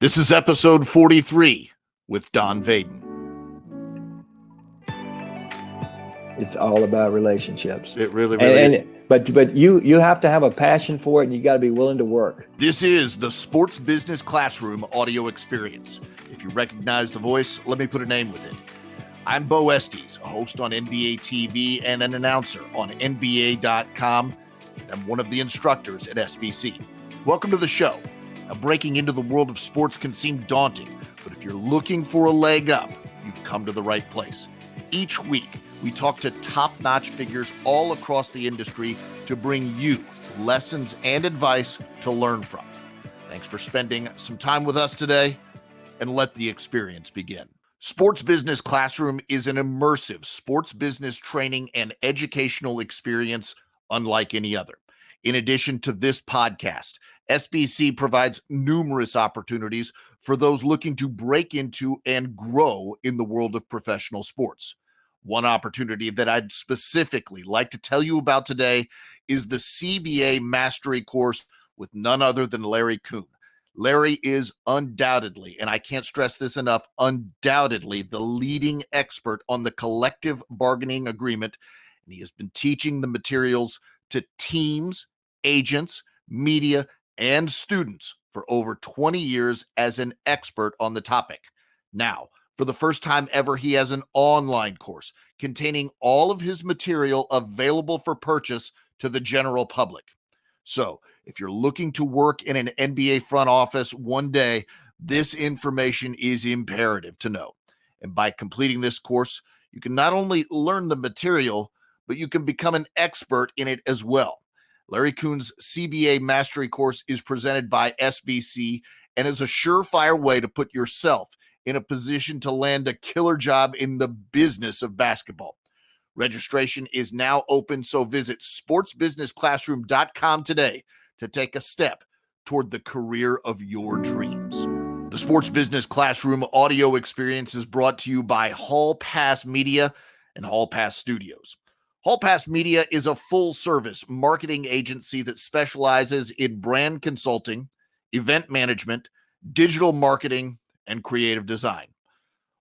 This is episode 43 with Don Vaden. It's all about relationships. It really is. But you have to have a passion for it, and you got to be willing to work. This is the Sports Business Classroom audio experience. If you recognize the voice, let me put a name with it. I'm Bo Estes, a host on NBA TV and an announcer on NBA.com, and I'm one of the instructors at SBC. Welcome to the show. Now, breaking into the world of sports can seem daunting, but if you're looking for a leg up, you've come to the right place. Each week, we talk to top-notch figures all across the industry to bring you lessons and advice to learn from. Thanks for spending some time with us today, and let the experience begin. Sports Business Classroom is an immersive sports business training and educational experience unlike any other. In addition to this podcast, SBC provides numerous opportunities for those looking to break into and grow in the world of professional sports. One opportunity that I'd specifically like to tell you about today is the CBA Mastery course with none other than Larry Kuhn. Larry is undoubtedly, and I can't stress this enough, undoubtedly the leading expert on the collective bargaining agreement, and he has been teaching the materials to teams, agents, media, and students for over 20 years as an expert on the topic. Now, for the first time ever, he has an online course containing all of his material available for purchase to the general public. So, if you're looking to work in an NBA front office one day, this information is imperative to know. And by completing this course, you can not only learn the material, but you can become an expert in it as well. Larry Kuhn's CBA Mastery course is presented by SBC and is a surefire way to put yourself in a position to land a killer job in the business of basketball. Registration is now open, so visit sportsbusinessclassroom.com today to take a step toward the career of your dreams. The Sports Business Classroom audio experience is brought to you by Hall Pass Media and Hall Pass Studios. Hall Pass Media is a full-service marketing agency that specializes in brand consulting, event management, digital marketing, and creative design.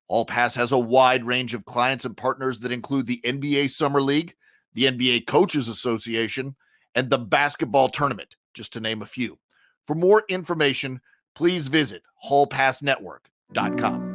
Hall Pass has a wide range of clients and partners that include the NBA Summer League, the NBA Coaches Association, and the basketball tournament, just to name a few. For more information, please visit hallpassnetwork.com.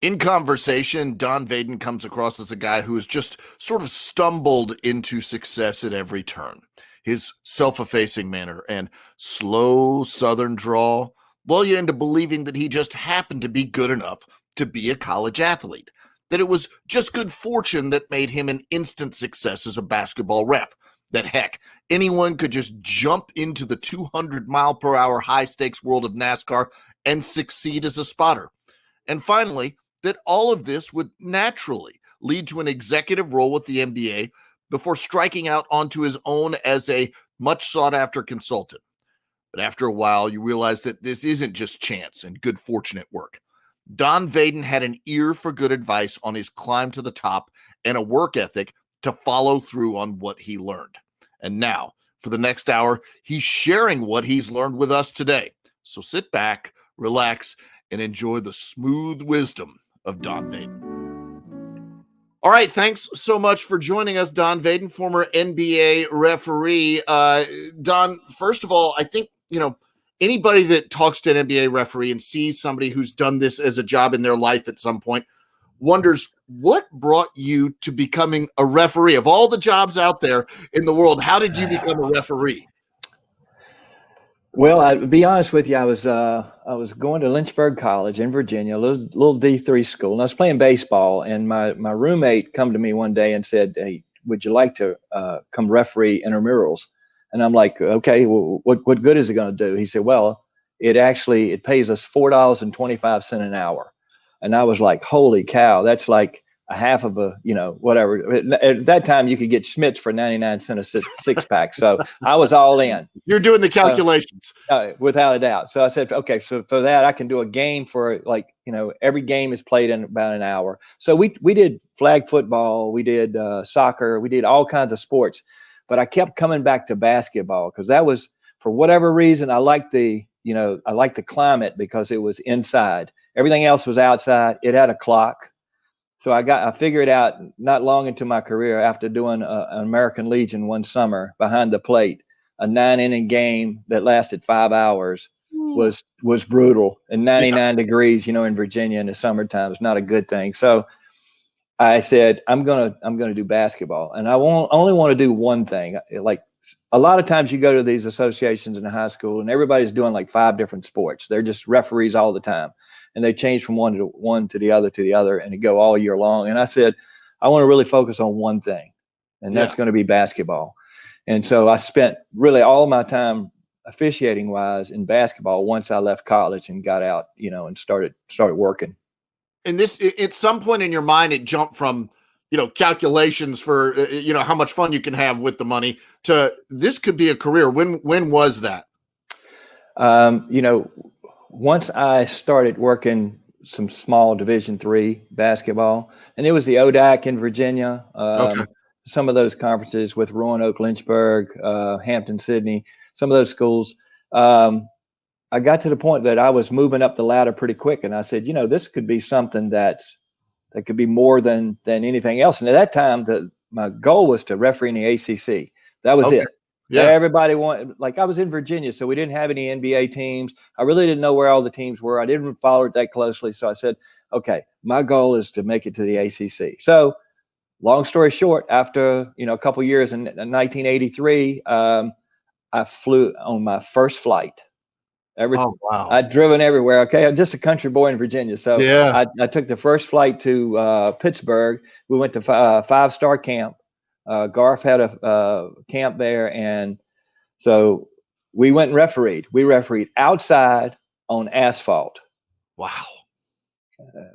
In conversation, Don Vaden comes across as a guy who has just sort of stumbled into success at every turn. His self-effacing manner and slow Southern drawl, well, you end up believing that he just happened to be good enough to be a college athlete, that it was just good fortune that made him an instant success as a basketball ref, that heck, anyone could just jump into the 200-mile-per-hour high-stakes world of NASCAR and succeed as a spotter. And finally, that all of this would naturally lead to an executive role with the NBA before striking out onto his own as a much sought-after consultant. But after a while, you realize that this isn't just chance and good fortune at work. Don Vaden had an ear for good advice on his climb to the top and a work ethic to follow through on what he learned. And now, for the next hour, he's sharing what he's learned with us today. So sit back, relax, and enjoy the smooth wisdom of Don Vaden. All right, thanks so much for joining us, Don Vaden, former NBA referee. Don, first of all, I think, anybody that talks to an NBA referee and sees somebody who's done this as a job in their life at some point wonders what brought you to becoming a referee. Of all the jobs out there in the world, how did you become a referee? Well, I'll be honest with you. I was going to Lynchburg College in Virginia, a little D3 school, and I was playing baseball. And my roommate come to me one day and said, "Hey, would you like to come referee intramurals?" And I'm like, "Okay, well, what good is it going to do?" He said, "Well, it pays us $4.25 an hour." And I was like, "Holy cow, that's like a half of a, whatever." At that time, you could get Schmitz for 99 cents a six pack. So I was all in. You're doing the calculations. Without a doubt. So I said, okay, so for that, I can do a game for every game is played in about an hour. So we did flag football, we did soccer, we did all kinds of sports. But I kept coming back to basketball because that was, for whatever reason, I liked the I liked the climate because it was inside. Everything else was outside. It had a clock. So I figured out not long into my career after doing an American Legion one summer behind the plate, a 9-inning game that lasted 5 hours was brutal, and 99 degrees, in Virginia in the summertime is not a good thing. So I said, I'm gonna do basketball, and I only want to do one thing. Like a lot of times you go to these associations in high school and everybody's doing like 5 different sports. They're just referees all the time. And they change from one to the other, and they go all year long. And I said, I want to really focus on one thing, and that's going to be basketball. And so I spent really all my time officiating wise in basketball once I left college and got out, and started working. And this, at some point in your mind, it jumped from, calculations for, how much fun you can have with the money to this could be a career. When was that? Once I started working some small Division III basketball, and it was the ODAC in Virginia, some of those conferences with Roanoke, Lynchburg, Hampton, Sydney, some of those schools. I got to the point that I was moving up the ladder pretty quick, and I said, this could be something that could be more than anything else. And at that time, my goal was to referee in the ACC. That was it. Yeah. Everybody wanted, like I was in Virginia, so we didn't have any NBA teams. I really didn't know where all the teams were. I didn't follow it that closely. So I said, okay, my goal is to make it to the ACC. So long story short, after, a couple of years in 1983, I flew on my first flight. Oh, wow. I'd driven everywhere. Okay. I'm just a country boy in Virginia. So I took the first flight to Pittsburgh. We went to 5-star camp. Garth had a camp there, and so we went and refereed. We refereed outside on asphalt. Wow.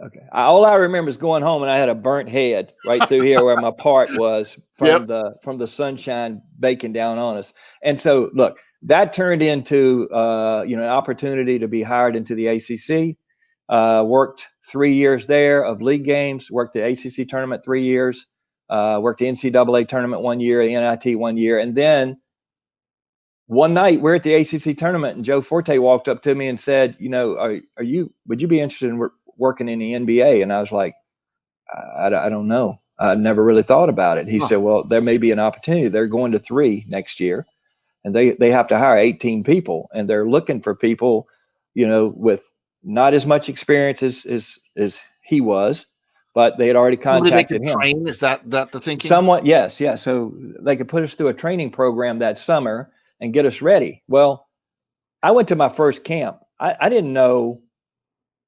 Okay. All I remember is going home, and I had a burnt head right through here where my part was from the sunshine baking down on us. And so, look, that turned into an opportunity to be hired into the ACC. Worked 3 years there of league games. Worked the ACC tournament 3 years. Worked the NCAA tournament 1 year, the NIT 1 year. And then one night we're at the ACC tournament, and Joe Forte walked up to me and said, would you be interested in working in the NBA? And I was like, I don't know. I never really thought about it. He said, well, there may be an opportunity. They're going to 3 next year, and they have to hire 18 people, and they're looking for people, with not as much experience as he was. But they had already contacted him. Train? Is that the thinking? Somewhat, yes. Yeah. So they could put us through a training program that summer and get us ready. Well, I went to my first camp. I didn't know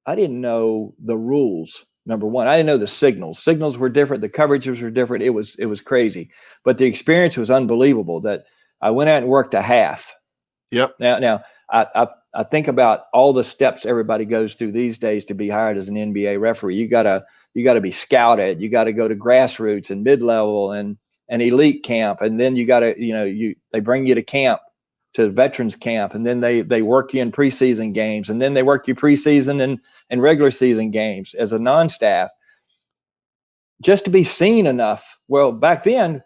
the rules. Number one, I didn't know the signals. Signals were different. The coverages were different. It was crazy. But the experience was unbelievable. That I went out and worked a half. Yep. Now I think about all the steps everybody goes through these days to be hired as an NBA referee. You gotta be scouted. You got to go to grassroots and mid-level and elite camp. And then you got to, they bring you to camp, to veterans camp. And then they work you in preseason games. And then they work you preseason and regular season games as a non-staff, just to be seen enough. Well, back then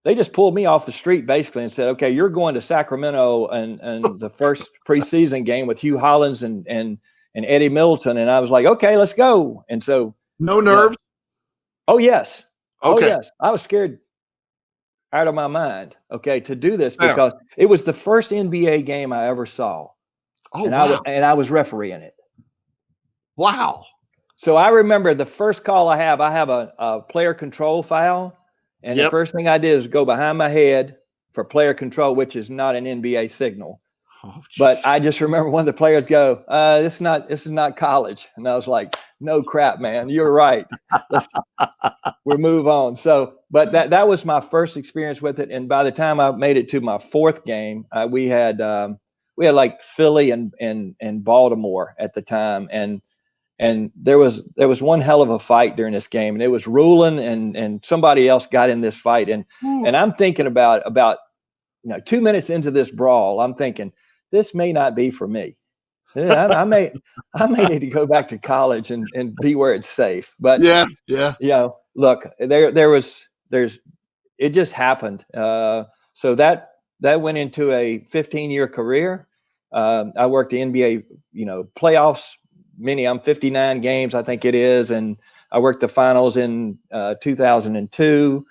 they just pulled me off the street basically and said, okay, you're going to Sacramento and the first preseason game with Hugh Hollins and Eddie Middleton. And I was like, okay, let's go. And so, no nerves? Oh, yes. Okay. Oh, yes. I was scared out of my mind, to do this because it was the first NBA game I ever saw. Oh, and wow. I was refereeing it. Wow. So I remember the first call I have a player control foul. And the first thing I did is go behind my head for player control, which is not an NBA signal. Oh, but I just remember one of the players go, this is not college. And I was like, no crap, man. You're right. We'll move on. So, but that was my first experience with it. And by the time I made it to my 4th game, we had like Philly and Baltimore at the time. And there was one hell of a fight during this game, and it was ruling and somebody else got in this fight. And I'm thinking about 2 minutes into this brawl, I'm thinking, this may not be for me. I may need to go back to college and be where it's safe. But look, it just happened. So that went into a 15-year career. I worked the NBA, playoffs. I'm 59 games, I think it is, and I worked the finals in 2002.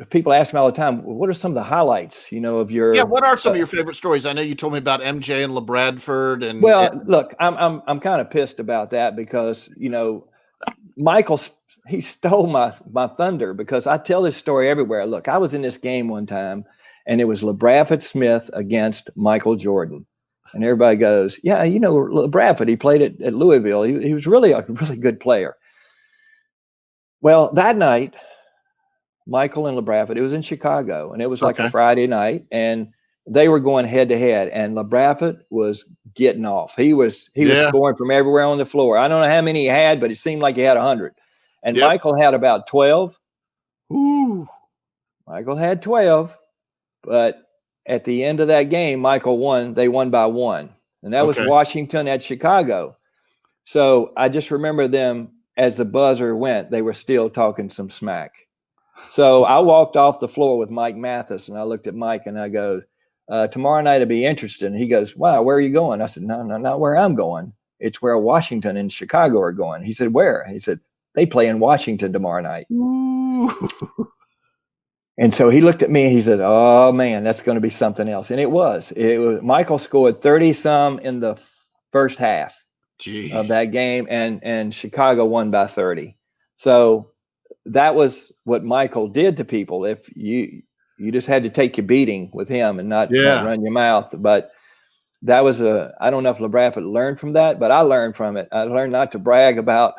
People ask me all the time, what are some of the highlights, of your? What are some of your favorite stories? I know you told me about MJ and LeBradford, Well, look, I'm kind of pissed about that because Michael, he stole my thunder, because I tell this story everywhere. Look, I was in this game one time, and it was LeBradford Smith against Michael Jordan, and everybody goes, "Yeah, LeBradford. He played at Louisville. He was really a really good player." Well, that night, Michael and LeBradford, it was in Chicago, and it was like a Friday night, and they were going head to head, and LeBradford was getting off. He was scoring from everywhere on the floor. I don't know how many he had, but it seemed like he had 100. And Michael had about 12. Ooh. Michael had 12, but at the end of that game, Michael won. They won by 1, and that was Washington at Chicago. So I just remember them, as the buzzer went, they were still talking some smack. So I walked off the floor with Mike Mathis, and I looked at Mike and I go, tomorrow night it'd be interesting. He goes, wow, where are you going? I said, no, not where I'm going. It's where Washington and Chicago are going. He said, where? He said, they play in Washington tomorrow night. And so he looked at me and he said, oh man, that's going to be something else. And it was Michael scored 30 some in the first half of that game, and Chicago won by 30. So that was what Michael did to people. If you just had to take your beating with him and not run your mouth. But that was I don't know if LeBradford learned from that, but I learned from it. I learned not to brag about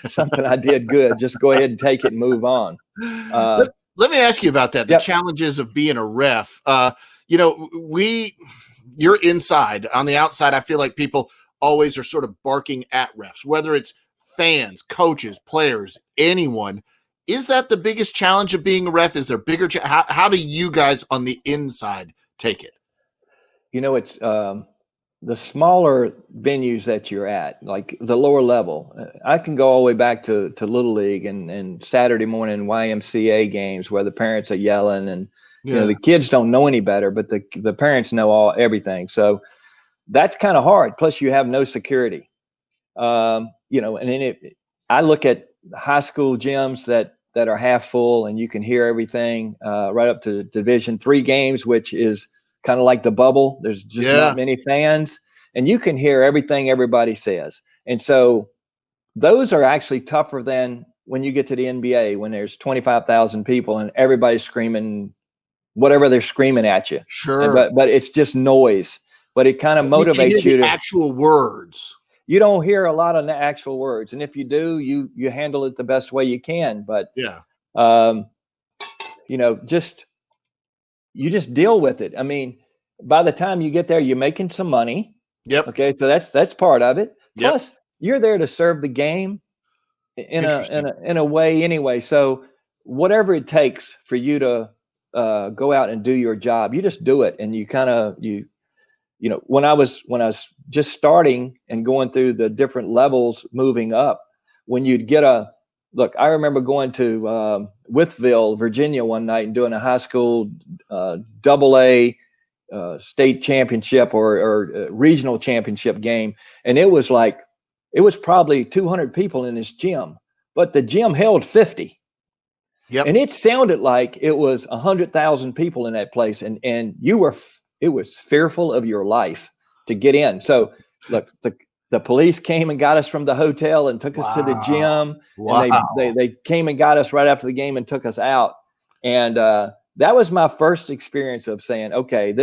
something I did good. Just go ahead and take it and move on. Let me ask you about that. The challenges of being a ref. You're inside. On the outside, I feel like people always are sort of barking at refs, whether it's fans, coaches, players, anyone. Is that the biggest challenge of being a ref? Is there bigger? How do you guys on the inside take it? It's the smaller venues that you're at, like the lower level. I can go all the way back to Little League and Saturday morning YMCA games where the parents are yelling, and the kids don't know any better, but the parents know everything. So that's kind of hard. Plus, you have no security. And then I look at high school gyms that are half full, and you can hear everything right up to Division III games, which is kind of like the bubble. There's just not many fans, and you can hear everything everybody says. And so those are actually tougher than when you get to the NBA, when there's 25,000 people and everybody's screaming whatever they're screaming at you. Sure. But it's just noise, but it kind of motivates you to actual words. You don't hear a lot of the actual words. And if you do, you handle it the best way you can. But, you just deal with it. I mean, by the time you get there, you're making some money. Yep. Okay. So that's part of it. Plus, you're there to serve the game in a way anyway. So whatever it takes for you to go out and do your job, you just do it. And you kind of, when I was just starting and going through the different levels, moving up, when you'd get I remember going to Wytheville, Virginia one night and doing a high school AA state championship or regional championship game. And it was probably 200 people in this gym, but the gym held 50. Yep. And it sounded like it was 100,000 people in that place. And it was fearful of your life to get in. So look, the police came and got us from the hotel and took us to the gym. Wow. And they came and got us right after the game and took us out. And that was my first experience of saying, okay,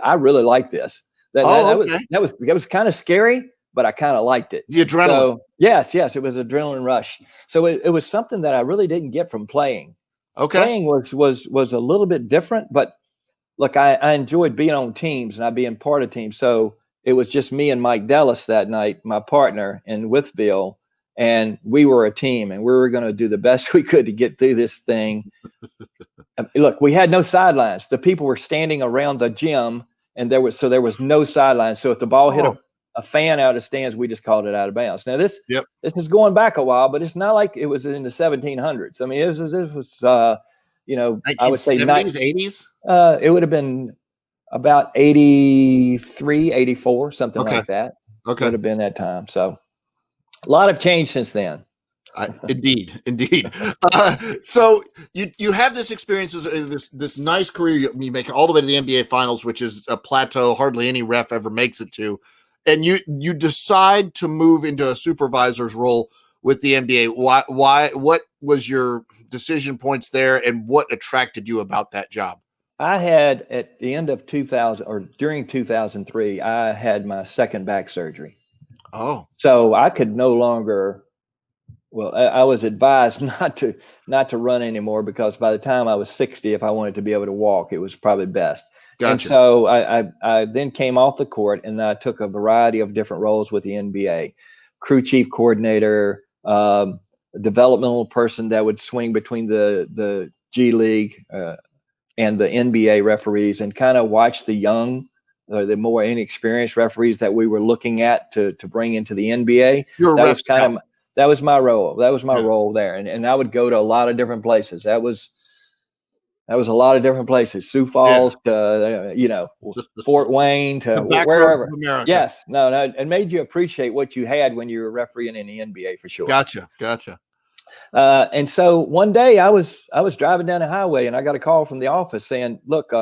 I really like this. That was kind of scary, but I kind of liked it. The adrenaline. So, yes, it was adrenaline rush. So it was something that I really didn't get from playing. Okay. Playing was a little bit different, but look, I enjoyed being on teams and being part of teams. So it was just me and Mike Dallas that night, my partner in Wytheville, and we were a team, and we were going to do the best we could to get through this thing. Look, we had no sidelines. The people were standing around the gym, and there was no sidelines. So if the ball hit a fan out of the stands, we just called it out of bounds. Now this is going back a while, but it's not like it was in the 1700s. I mean, it was I would say 1970s, 80s. It would have been About 83, 84, something Okay. like that. Okay. Would have been that time. So a lot of change since then. Indeed. So you have this experience, this nice career. You make it all the way to the NBA Finals, which is a plateau hardly any ref ever makes it to, and you decide to move into a supervisor's role with the NBA. Why? What was your decision points there, and what attracted you about that job? I had at the end of 2000 or during 2003, I had my second back surgery. Oh, So I could no longer, well, I was advised not to run anymore because by the time I was 60, if I wanted to be able to walk, it was probably best. And gotcha. so I then came off the court and I took a variety of different roles with the NBA, crew chief coordinator, developmental person that would swing between the G League and the NBA referees and kind of watch the young, the more inexperienced referees that we were looking at to bring into the NBA. You're a That ref was kind scout. of that was my role. That was my Yeah. role there, and I would go to a lot of different places. That was a lot of different places. Sioux Yeah. Falls to Fort Wayne to The back roads wherever. of America. Yes, no, it made you appreciate what you had when you were refereeing in the NBA for sure. Gotcha. And so one day I was driving down the highway and I got a call from the office saying, "Look,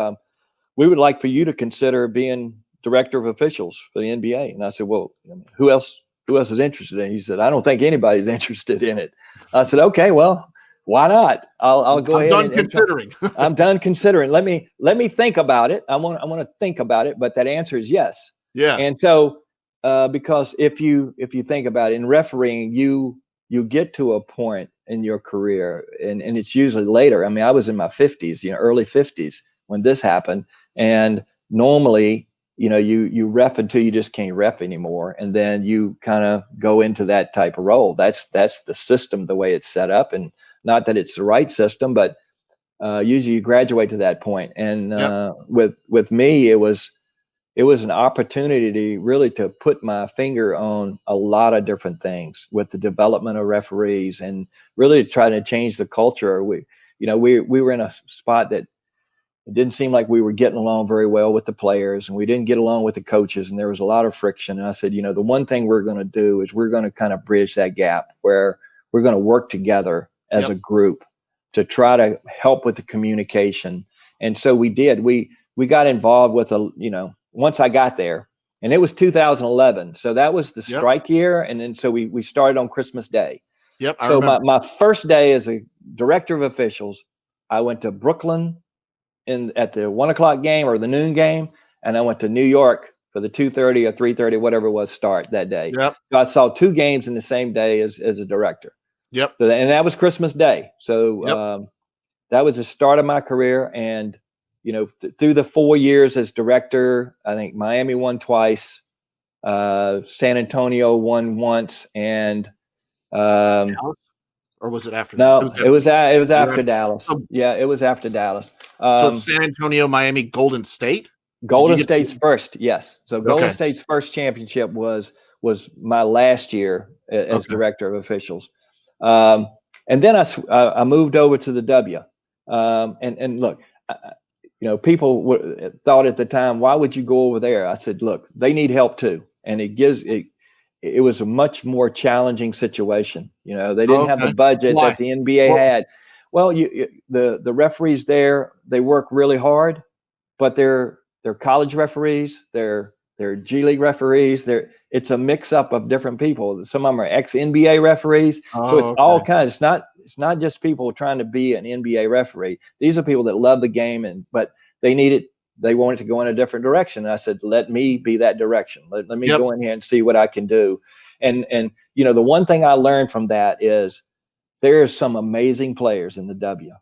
we would like for you to consider being director of officials for the NBA." And I said, "Well, who else is interested in it?" He said, "I don't think anybody's interested in it." I said, "Okay, well, why not? I'll go I'm ahead done and try. considering. I'm done considering. Let me think about it. I want to think about it, but that answer is yes." Yeah. And so because if you think about it, in refereeing, you get to a point in your career, and it's usually later. I mean, I was in my 50s, early 50s when this happened. And normally, you ref until you just can't ref anymore, and then you kind of go into that type of role. That's the system, the way it's set up, and not that it's the right system, but usually you graduate to that point. And Yep. With me, it was an opportunity to really to put my finger on a lot of different things with the development of referees and really trying to change the culture. We were in a spot that it didn't seem like we were getting along very well with the players, and we didn't get along with the coaches, and there was a lot of friction. And I said, the one thing we're going to do is we're going to kind of bridge that gap where we're going to work together as Yep. a group to try to help with the communication. And so we did. We got involved with once I got there, and it was 2011, so that was the Yep. strike year, and then so we started on Christmas Day. Yep. I So remember. my first day as a director of officials, I went to Brooklyn at the 1 o'clock game or the noon game, and I went to New York for the 2:30 or 3:30, whatever it was, start that day. Yep. So I saw two games in the same day as a director. Yep. So and that was Christmas Day. So Yep. that was the start of my career. And through the 4 years as director, I think Miami won twice, San Antonio won once, and Dallas? Or was it after that? no, it was after After. Dallas. So, Yeah, it was after Dallas. so it's San Antonio, Miami, Golden State. Did you Golden get State's first, yes. So Golden Okay. State's first championship was my last year as Okay. director of officials, and then I moved over to the W. And look, people thought at the time, why would you go over there? I said, look, they need help too, and it was a much more challenging situation. They didn't have the Okay. budget Why? that the NBA Well, had. Well, the referees there, they work really hard, but they're college referees, they're G League referees. It's a mix up of different people. Some of them are ex NBA referees, so it's all okay. kinds. It's not just people trying to be an NBA referee. These are people that love the game, but they need it. They wanted to go in a different direction. And I said, let me be that direction. Let me Yep. go in here and see what I can do. And the one thing I learned from that is there are some amazing players in the W.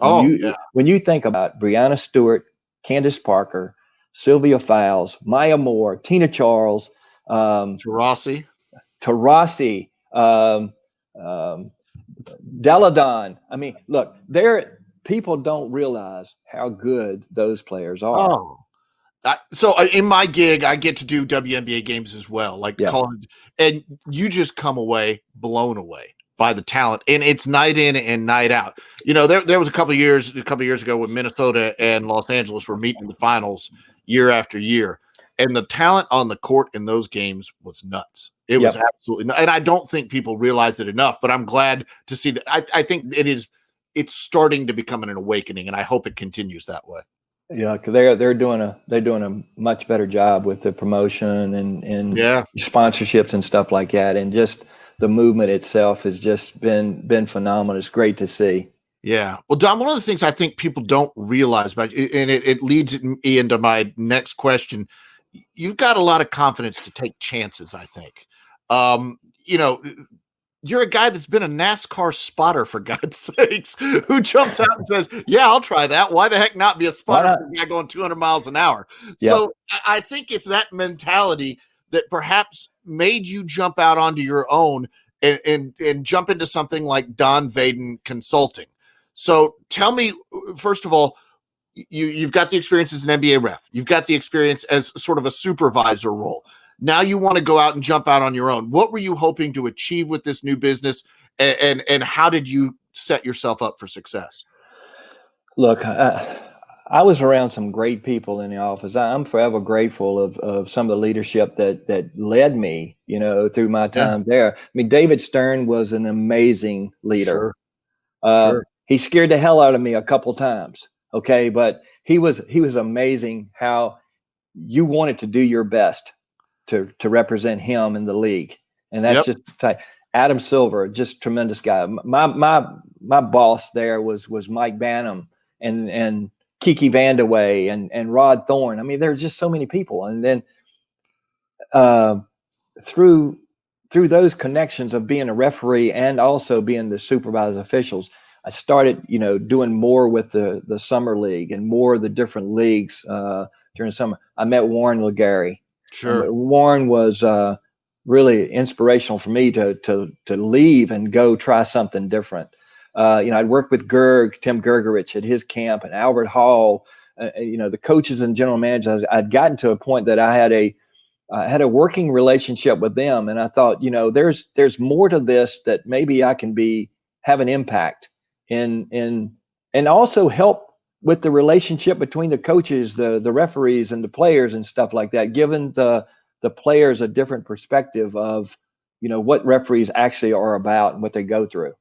Oh, yeah. When you think about Breanna Stewart, Candace Parker, Sylvia Fowles, Maya Moore, Tina Charles, Taurasi. Taurasi, Deladon. I mean, look, people don't realize how good those players are. Oh. So in my gig, I get to do WNBA games as well, like Yeah. college, and you just come away blown away by the talent, and it's night in and night out. There was a couple of years ago when Minnesota and Los Angeles were meeting in the finals. year after year. And the talent on the court in those games was nuts. It was absolutely, and I don't think people realize it enough, but I'm glad to see that. I think it's starting to become an awakening, and I hope it continues that way. Yeah, because they're doing a much better job with the promotion and sponsorships and stuff like that, and just the movement itself has just been phenomenal. It's great to see. Yeah. Well, Don, one of the things I think people don't realize about you, and it leads me into my next question. You've got a lot of confidence to take chances, I think. You know, you're a guy that's been a NASCAR spotter, for God's sakes, who jumps out and says, yeah, I'll try that. Why the heck not be a spotter for a guy going 200 miles an hour? So I think it's that mentality that perhaps made you jump out onto your own and jump into something like Don Vaden Consulting. So tell me, first of all, you've got the experience as an NBA ref. You've got the experience as sort of a supervisor role. Now you want to go out and jump out on your own. What were you hoping to achieve with this new business, and how did you set yourself up for success? Look, I was around some great people in the office. I'm forever grateful of some of the leadership that led me, through my time there. I mean, David Stern was an amazing leader. Sure. He scared the hell out of me a couple times. Okay. But he was amazing how you wanted to do your best to represent him in the league. And that's just Adam Silver, just tremendous guy. My boss there was Mike Bannum and Kiki Vandaway and Rod Thorne. I mean, there's just so many people. And then through those connections of being a referee and also being the supervisor officials, I started, doing more with the summer league and more of the different leagues during the summer. I met Warren Legary. Sure. Warren was really inspirational for me to leave and go try something different. I'd worked with Tim Gergerich at his camp, and Albert Hall. The coaches and general managers. I'd gotten to a point that I had a working relationship with them, and I thought, there's more to this that maybe I can have an impact and also help with the relationship between the coaches, the referees, and the players and stuff like that, giving the players a different perspective of, what referees actually are about and what they go through.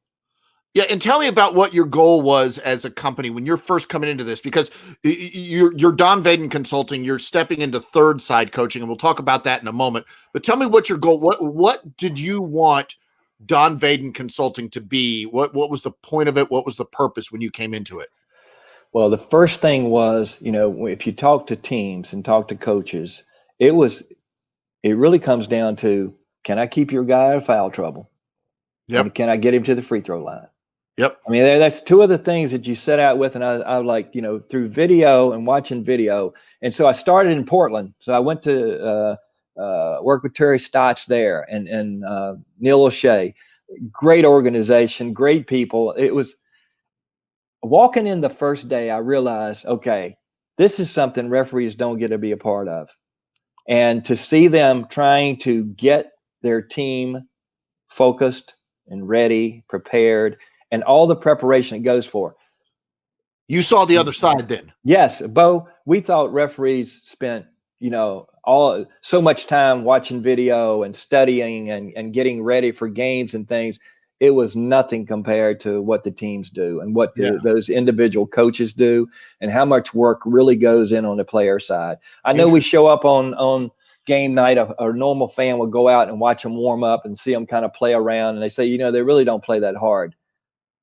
Yeah, and tell me about what your goal was as a company when you're first coming into this, because you're Don Vaden Consulting, you're stepping into third side coaching, and we'll talk about that in a moment. But tell me what your goal, what did you want Don Vaden Consulting to be? What was the point of it? What was the purpose when you came into it? Well, the first thing was, if you talk to teams and talk to coaches, it really comes down to, can I keep your guy out of foul trouble? Yep. And can I get him to the free throw line? Yep. I mean, that's two of the things that you set out with. And I like, through video and watching video. And so I started in Portland. So I went to work with Terry Stotts there and Neil O'Shea. Great organization, great people. It was walking in the first day, I realized, okay, this is something referees don't get to be a part of. And to see them trying to get their team focused and ready, prepared, and all the preparation it goes for. You saw the other side then. Yes, Bo, we thought referees spent, so much time watching video and studying and getting ready for games and things. It was nothing compared to what the teams do and what those individual coaches do and how much work really goes in on the player side. I know we show up on game night, a normal fan will go out and watch them warm up and see them kind of play around. And they say, they really don't play that hard.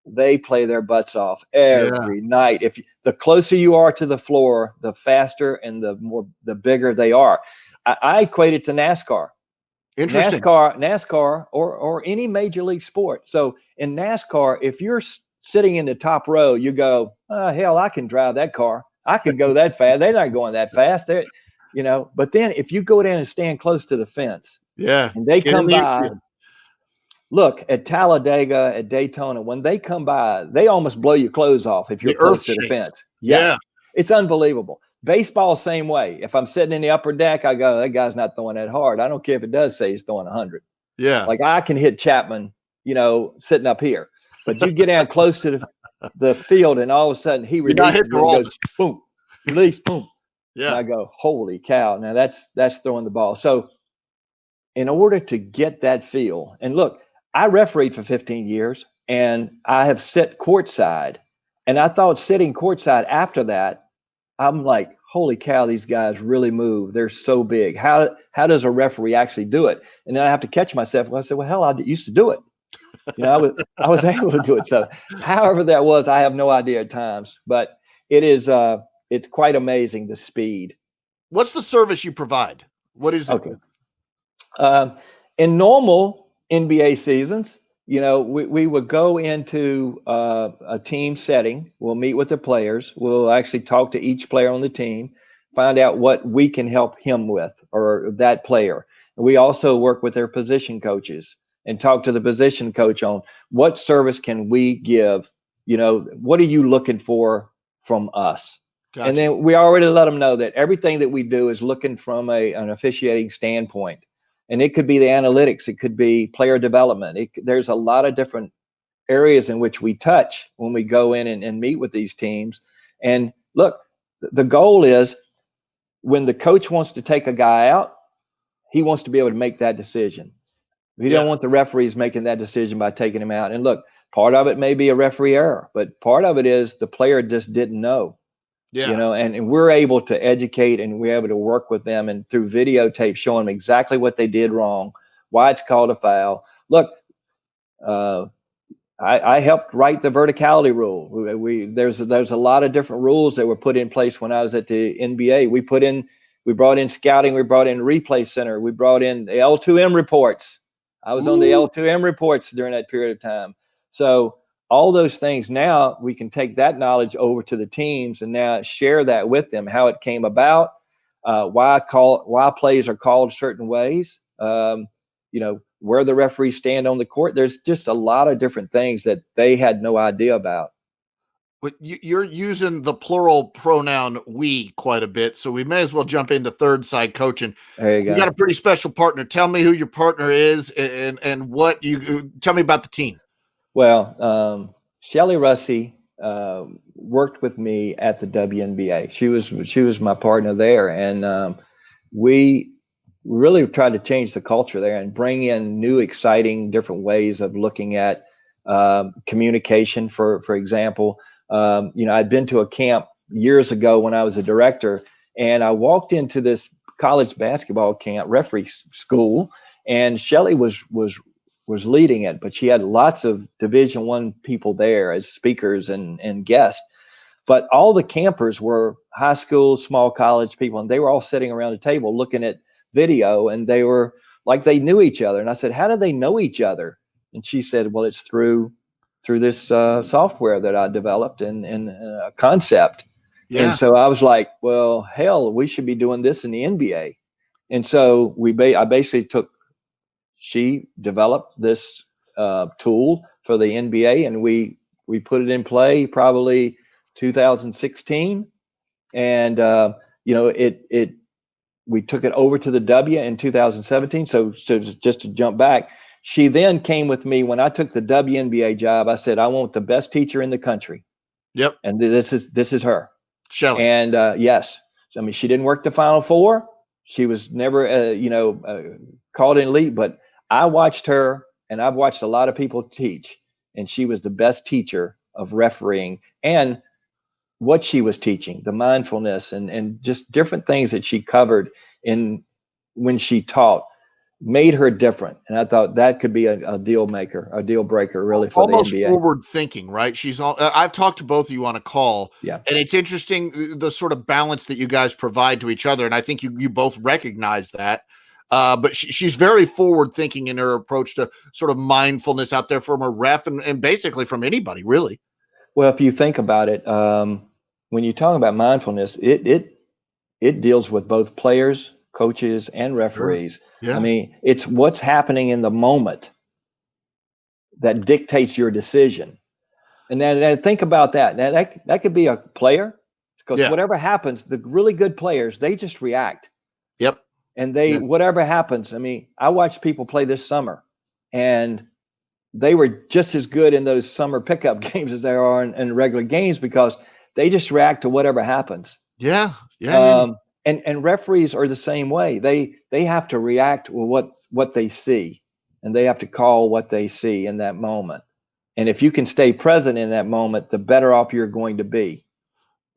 They play their butts off every night. If the closer you are to the floor, the faster and the bigger they are. I equate it to NASCAR. Interesting. NASCAR or any major league sport. So in NASCAR, if you're sitting in the top row, you go, oh, hell, I can drive that car. I could go that fast. They're not going that fast. But then if you go down and stand close to the fence, and they come by, look at Talladega, at Daytona, when they come by, they almost blow your clothes off if you're close to the fence. Yes. It's unbelievable. Baseball, same way. If I'm sitting in the upper deck, I go, that guy's not throwing that hard. I don't care if it does say he's throwing 100. Yeah. Like I can hit Chapman, sitting up here. But you get down close to the field and all of a sudden he releases and goes, boom, release, boom. And Yeah. I go, holy cow. Now that's throwing the ball. So in order to get that feel, and look, I refereed for 15 years and I have sit courtside. And I thought sitting courtside after that, I'm like, holy cow, these guys really move. They're so big. How does a referee actually do it? And then I have to catch myself. I said, well, hell, I used to do it. I was able to do it. So however that was, I have no idea at times, but it's quite amazing, the speed. What's the service you provide? What is it? Okay. In normal NBA seasons, we would go into a team setting. We'll meet with the players. We'll actually talk to each player on the team, find out what we can help him with or that player. We also work with their position coaches and talk to the position coach on what service can we give. What are you looking for from us? Gotcha. And then we already let them know that everything that we do is looking from an officiating standpoint. And it could be the analytics, it could be player development. There's a lot of different areas in which we touch when we go in and meet with these teams. And look, the goal is when the coach wants to take a guy out, he wants to be able to make that decision. We don't want the referees making that decision by taking him out. And look, part of it may be a referee error, but part of it is the player just didn't know. Yeah. And we're able to educate and we're able to work with them and through videotape, show them exactly what they did wrong, why it's called a foul. Look, I helped write the verticality rule. There's a lot of different rules that were put in place when I was at the NBA. We brought in scouting, we brought in replay center, we brought in the L2M reports. I was on the L2M reports during that period of time. So all those things, now we can take that knowledge over to the teams and now share that with them, how it came about, why plays are called certain ways, where the referees stand on the court. There's just a lot of different things that they had no idea about. But you're using the plural pronoun we quite a bit, so we may as well jump into third side coaching. There you go. You got a pretty special partner. Tell me who your partner is and what you tell me about the team. Well, Shelly Russey worked with me at the WNBA. She was my partner there, and we really tried to change the culture there and bring in new, exciting, different ways of looking at communication. For example, I'd been to a camp years ago when I was a director, and I walked into this college basketball camp, referee school, and Shelly was leading it, but she had lots of Division I people there as speakers and guests. But all the campers were high school, small college people, and they were all sitting around the table looking at video, and they were like they knew each other. And I said, how do they know each other? And she said, well, it's through this software that I developed and a concept. Yeah. And so I was like, well, hell, we should be doing this in the NBA. And so I basically she developed this tool for the NBA, and we put it in play probably 2016, and we took it over to the W in 2017. So just to jump back, she then came with me when I took the WNBA job. I said, I want the best teacher in the country. Yep. And this is her. Shelly. And yes, I mean, she didn't work the Final Four. She was never, called in elite, but I watched her, and I've watched a lot of people teach, and she was the best teacher of refereeing and what she was teaching, the mindfulness and just different things that she covered when she taught made her different. And I thought that could be a deal breaker really for almost the NBA. Forward thinking, right? I've talked to both of you on a call, Yeah, and it's interesting the sort of balance that you guys provide to each other, and I think you both recognize that. But she's very forward thinking in her approach to sort of mindfulness out there from a ref and basically from anybody, really. Well, if you think about it, when you talk about mindfulness, it deals with both players, coaches, and referees. Sure. Yeah. I mean, it's what's happening in the moment that dictates your decision. And then think about that. Now that could be a player, because whatever happens, the really good players, they just react. Yep. And whatever happens, I mean, I watched people play this summer, and they were just as good in those summer pickup games as they are in regular games because they just react to whatever happens. Yeah. Yeah. And referees are the same way. They have to react with what they see, and they have to call what they see in that moment. And if you can stay present in that moment, the better off you're going to be.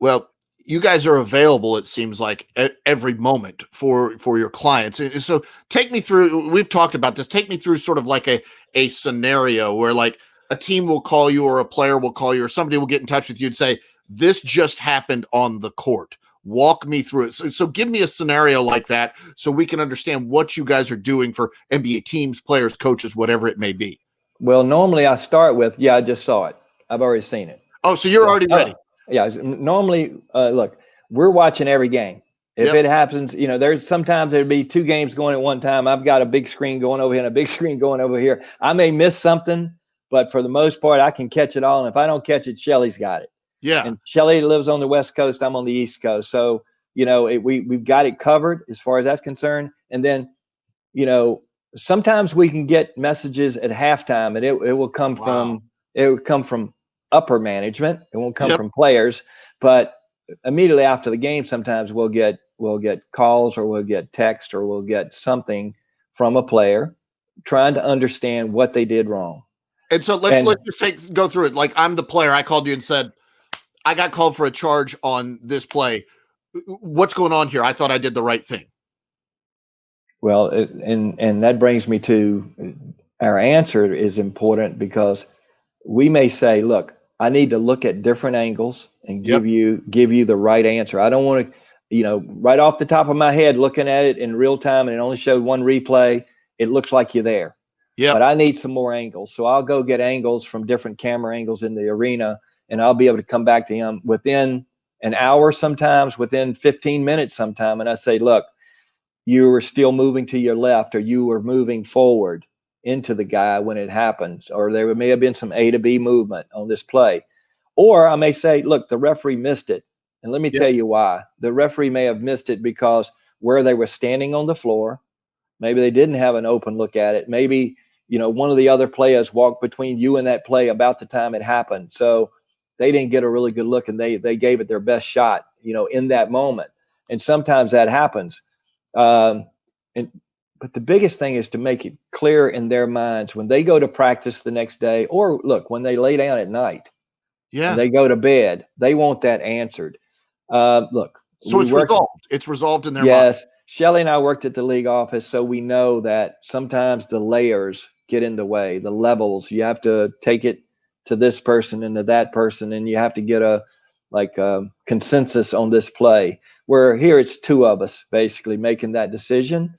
Well, you guys are available, it seems like, every moment for your clients. And so take me through, we've talked about this. Take me through sort of like a scenario where like a team will call you or a player will call you or somebody will get in touch with you and say, this just happened on the court. Walk me through it. So give me a scenario like that so we can understand what you guys are doing for NBA teams, players, coaches, whatever it may be. Well, normally I start with, yeah, I just saw it. I've already seen it. Oh, so you're already ready. Yeah. Normally, look, we're watching every game. If it happens, there's sometimes there'd be two games going at one time. I've got a big screen going over here and a big screen going over here. I may miss something, but for the most part, I can catch it all. And if I don't catch it, Shelly's got it. Yeah. And Shelly lives on the West Coast. I'm on the East Coast. So, we've got it covered as far as that's concerned. And then, sometimes we can get messages at halftime, and it will come from upper management. It won't come from players, but immediately after the game, sometimes we'll get calls or we'll get text or we'll get something from a player trying to understand what they did wrong. And so let's just go through it. Like, I'm the player. I called you and said, I got called for a charge on this play. What's going on here? I thought I did the right thing. Well, and that brings me to our answer is important because we may say, look, I need to look at different angles and give you the right answer. I don't want to, right off the top of my head, looking at it in real time and it only showed one replay, it looks like you're there. Yeah. But I need some more angles. So I'll go get angles from different camera angles in the arena, and I'll be able to come back to him within an hour, sometimes within 15 minutes sometime. And I say, look, you were still moving to your left, or you were moving forward into the guy when it happens, or there may have been some A to B movement on this play. Or I may say, look, the referee missed it. And let me tell you why. The referee may have missed it because where they were standing on the floor, maybe they didn't have an open look at it. Maybe, one of the other players walked between you and that play about the time it happened. So they didn't get a really good look, and they gave it their best shot, in that moment. And sometimes that happens. But the biggest thing is to make it clear in their minds when they go to practice the next day, or look, when they lay down at night, and they go to bed, they want that answered. Look, so it's resolved. It's resolved in their mind. Yes. Shelly and I worked at the league office, so we know that sometimes the layers get in the way, the levels. You have to take it to this person and to that person, and you have to get a consensus on this play. Where here it's two of us basically making that decision,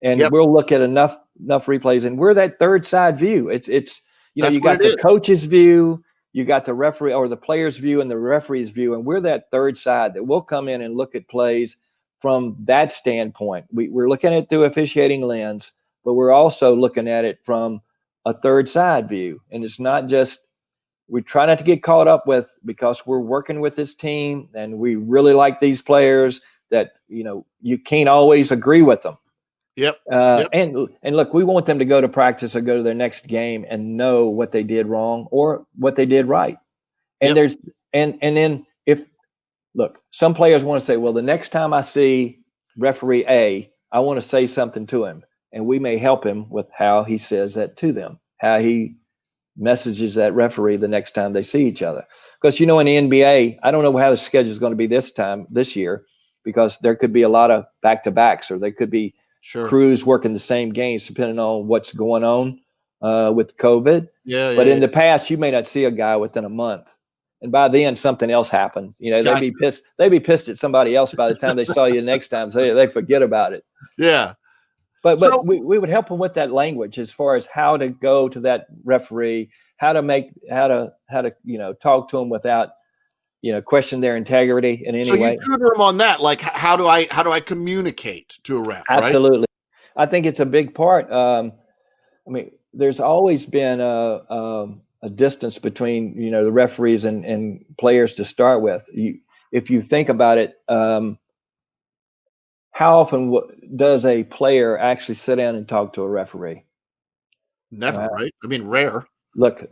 and we'll look at enough replays, and we're that third side view. It's you got the coach's view, you got the referee or the player's view, and the referee's view, and we're that third side that will come in and look at plays from that standpoint. We're looking at it through officiating lens, but we're also looking at it from a third side view, and it's not just. We try not to get caught up with, because we're working with this team and we really like these players, that, you can't always agree with them. And look, we want them to go to practice or go to their next game and know what they did wrong or what they did right. And then look, some players want to say, well, the next time I see referee A, I want to say something to him. And we may help him with how he says that to them, how he messages that referee the next time they see each other. Because, in the NBA, I don't know how the schedule is going to be this year, because there could be a lot of back-to-backs, or there could be crews working the same games depending on what's going on with COVID. But in the past, you may not see a guy within a month. And by then, something else happened. They'd be pissed. They'd be pissed at somebody else by the time they saw you the next time. So they forget about it. Yeah. But we would help them with that language as far as how to go to that referee, how to talk to them without, question their integrity in any way. So you tutor them on that, like how do I communicate to a ref? Absolutely, right? I think it's a big part. There's always been a distance between the referees and players to start with. If you think about it. How often does a player actually sit down and talk to a referee? Never, right? I mean, rare. Look,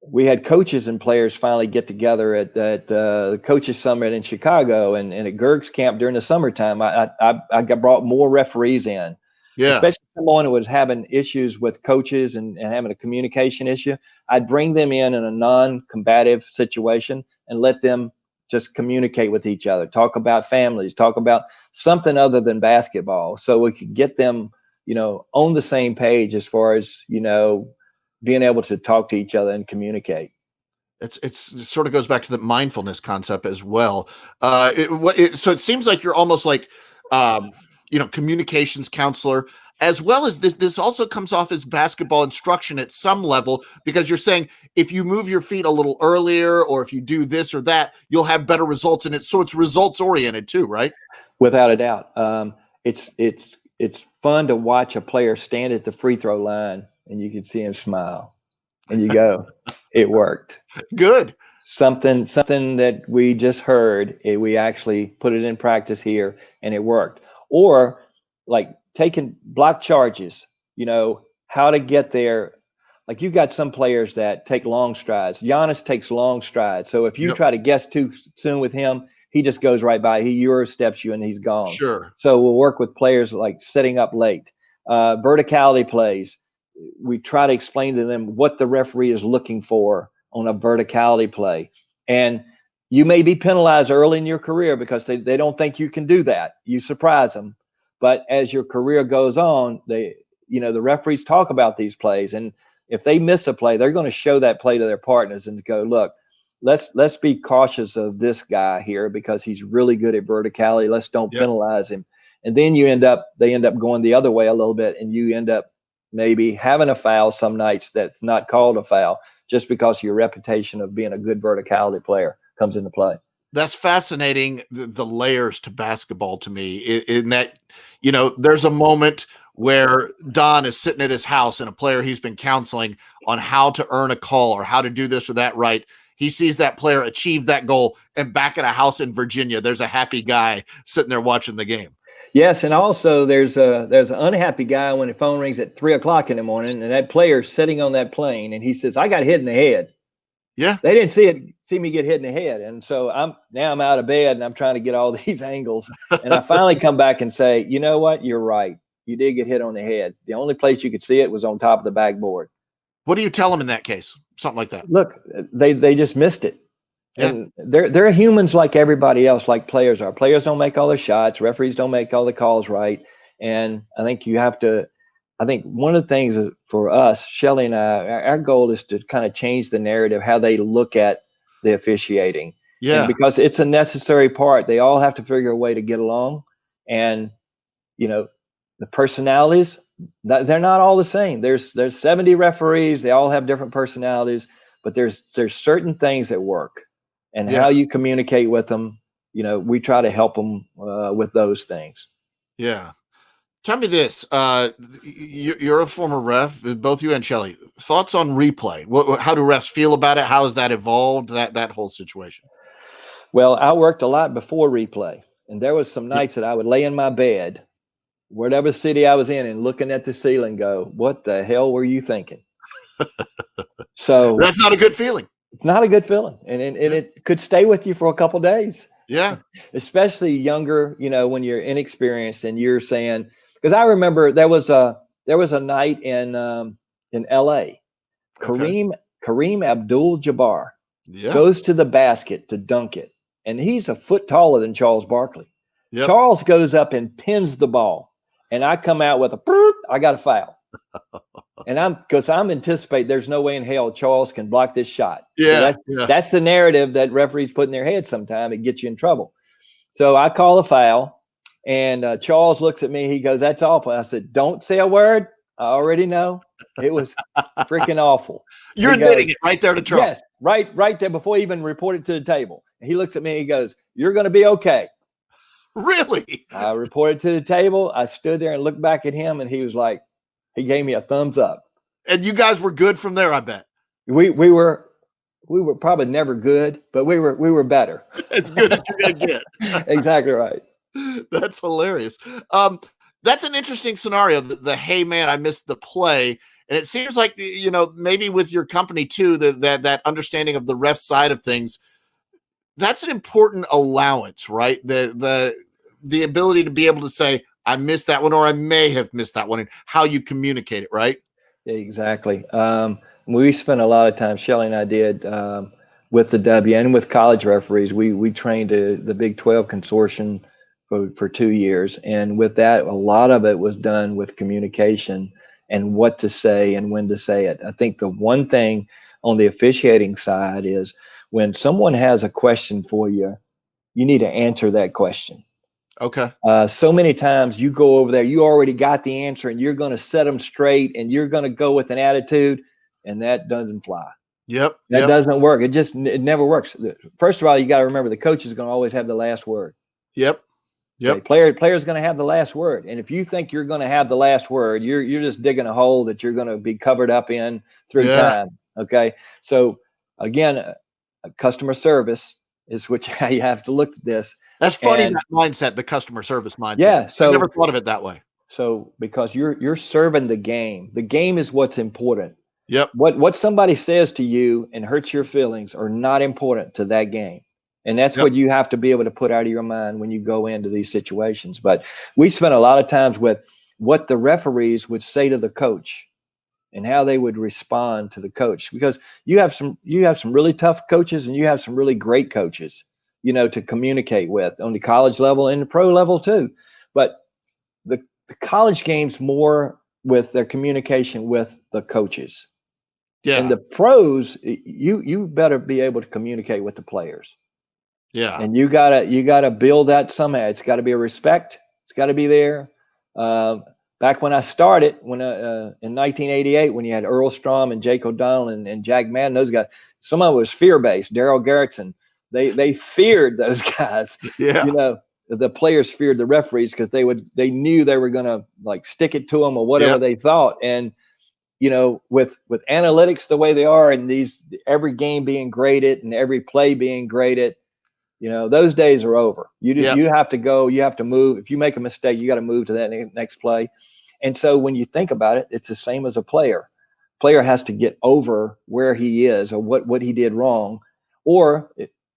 we had coaches and players finally get together at the coaches summit in Chicago and at Gerg's camp during the summertime. I got brought more referees in, Yeah. especially someone who was having issues with coaches and having a communication issue. I'd bring them in a non-combative situation and let them just communicate with each other, talk about families, talk about something other than basketball, so we could get them, on the same page as far as, being able to talk to each other and communicate. It sort of goes back to the mindfulness concept as well. So it seems like you're almost like, communications counselor, as well as this also comes off as basketball instruction at some level, because you're saying if you move your feet a little earlier, or if you do this or that, you'll have better results in it. So it's results oriented too, right? Without a doubt. It's fun to watch a player stand at the free throw line and you can see him smile and you go, it worked. Good. Something that we just heard, we actually put it in practice here and it worked. Or like taking block charges, how to get there. Like you've got some players that take long strides. Giannis takes long strides. So if you Yep. try to guess too soon with him, he just goes right by. He Euro steps you and he's gone. Sure. So we'll work with players like setting up late. Verticality plays. We try to explain to them what the referee is looking for on a verticality play. And you may be penalized early in your career because they don't think you can do that. You surprise them. But as your career goes on, the referees talk about these plays. And if they miss a play, they're going to show that play to their partners and go, look, let's be cautious of this guy here because he's really good at verticality. Let's don't penalize him. And then they end up going the other way a little bit, and you end up maybe having a foul some nights that's not called a foul just because your reputation of being a good verticality player comes into play. That's fascinating, the layers to basketball to me, in that, there's a moment where Don is sitting at his house and a player he's been counseling on how to earn a call or how to do this or that right. He sees that player achieve that goal, and back at a house in Virginia, there's a happy guy sitting there watching the game. Yes, and also there's an unhappy guy when the phone rings at 3:00 in the morning, and that player's sitting on that plane, and he says, "I got hit in the head." Yeah, they didn't see me get hit in the head, and so I'm out of bed, and I'm trying to get all these angles, and I finally come back and say, "You know what? You're right. You did get hit on the head. The only place you could see it was on top of the backboard." What do you tell them in that case? Something like that. Look, they just missed it. Yeah. And they're humans like everybody else, like players are. Players don't make all their shots. Referees don't make all the calls right. And I think I think one of the things for us, Shelly and I, our goal is to kind of change the narrative, how they look at the officiating. Yeah. And because it's a necessary part, they all have to figure a way to get along. And, the personalities, they're not all the same. There's 70 referees. They all have different personalities, but there's certain things that work. And how you communicate with them, we try to help them with those things. Yeah. Tell me this. You're a former ref, both you and Shelly. Thoughts on replay? How do refs feel about it? How has that evolved, that whole situation? Well, I worked a lot before replay. And there was some nights that I would lay in my bed, whatever city I was in, and looking at the ceiling go, what the hell were you thinking? So that's not a good feeling. Not a good feeling. And it could stay with you for a couple of days. Yeah. Especially younger, when you're inexperienced and you're saying, because I remember there was a night in LA. Kareem Abdul-Jabbar goes to the basket to dunk it. And he's a foot taller than Charles Barkley. Yep. Charles goes up and pins the ball. And I come out with I got a foul. And because I'm anticipating there's no way in hell Charles can block this shot. Yeah, so that's the narrative that referees put in their head sometimes. It gets you in trouble. So I call a foul, and Charles looks at me. He goes, "That's awful." I said, "Don't say a word. I already know. It was freaking awful." You're admitting it right there to Charles. Yes, right there before he even reported to the table. And he looks at me. He goes, "You're going to be okay." Really? I reported to the table. I stood there and looked back at him, and he was like, he gave me a thumbs up. And you guys were good from there, I bet. We were probably never good, but we were better. As good as you're gonna get. Exactly right. That's hilarious. That's an interesting scenario. The hey man, I missed the play. And it seems like, maybe with your company too, that understanding of the ref side of things, that's an important allowance, right? The ability to be able to say, I missed that one, or I may have missed that one, and how you communicate it, right? Exactly. We spent a lot of time, Shelley and I did, with the W and with college referees. We trained the Big 12 consortium for 2 years. And with that, a lot of it was done with communication and what to say and when to say it. I think the one thing on the officiating side is when someone has a question for you, you need to answer that question. Okay. So many times you go over there, you already got the answer, and you're going to set them straight, and you're going to go with an attitude, and that doesn't fly. Yep. That doesn't work. It never works. First of all, you got to remember the coach is going to always have the last word. Yep. Okay? Player's going to have the last word, and if you think you're going to have the last word, you're just digging a hole that you're going to be covered up in through time. Okay, so again, customer service is how you have to look at this. That's funny, that mindset, the customer service mindset. Yeah, so I never thought of it that way. So because you're serving the game is what's important. Yep. What somebody says to you and hurts your feelings are not important to that game. And that's what you have to be able to put out of your mind when you go into these situations. But we spent a lot of times with what the referees would say to the coach and how they would respond to the coach, because you have some really tough coaches and you have some really great coaches, to communicate with on the college level and the pro level too. But the college games more with their communication with the coaches. Yeah. And the pros, you better be able to communicate with the players. Yeah. And you gotta build that somehow. It's got to be a respect. It's got to be there. Back when I started, in 1988, when you had Earl Strom and Jake O'Donnell and Jack Madden, those guys, some of it was fear-based. Daryl Garrickson, they feared those guys. Yeah. The players feared the referees because they knew they were gonna like stick it to them or whatever they thought. And with analytics the way they are, and every game being graded and every play being graded, those days are over. You have to go. You have to move. If you make a mistake, you got to move to that next play. And so when you think about it, it's the same as a player. Player has to get over where he is or what he did wrong, or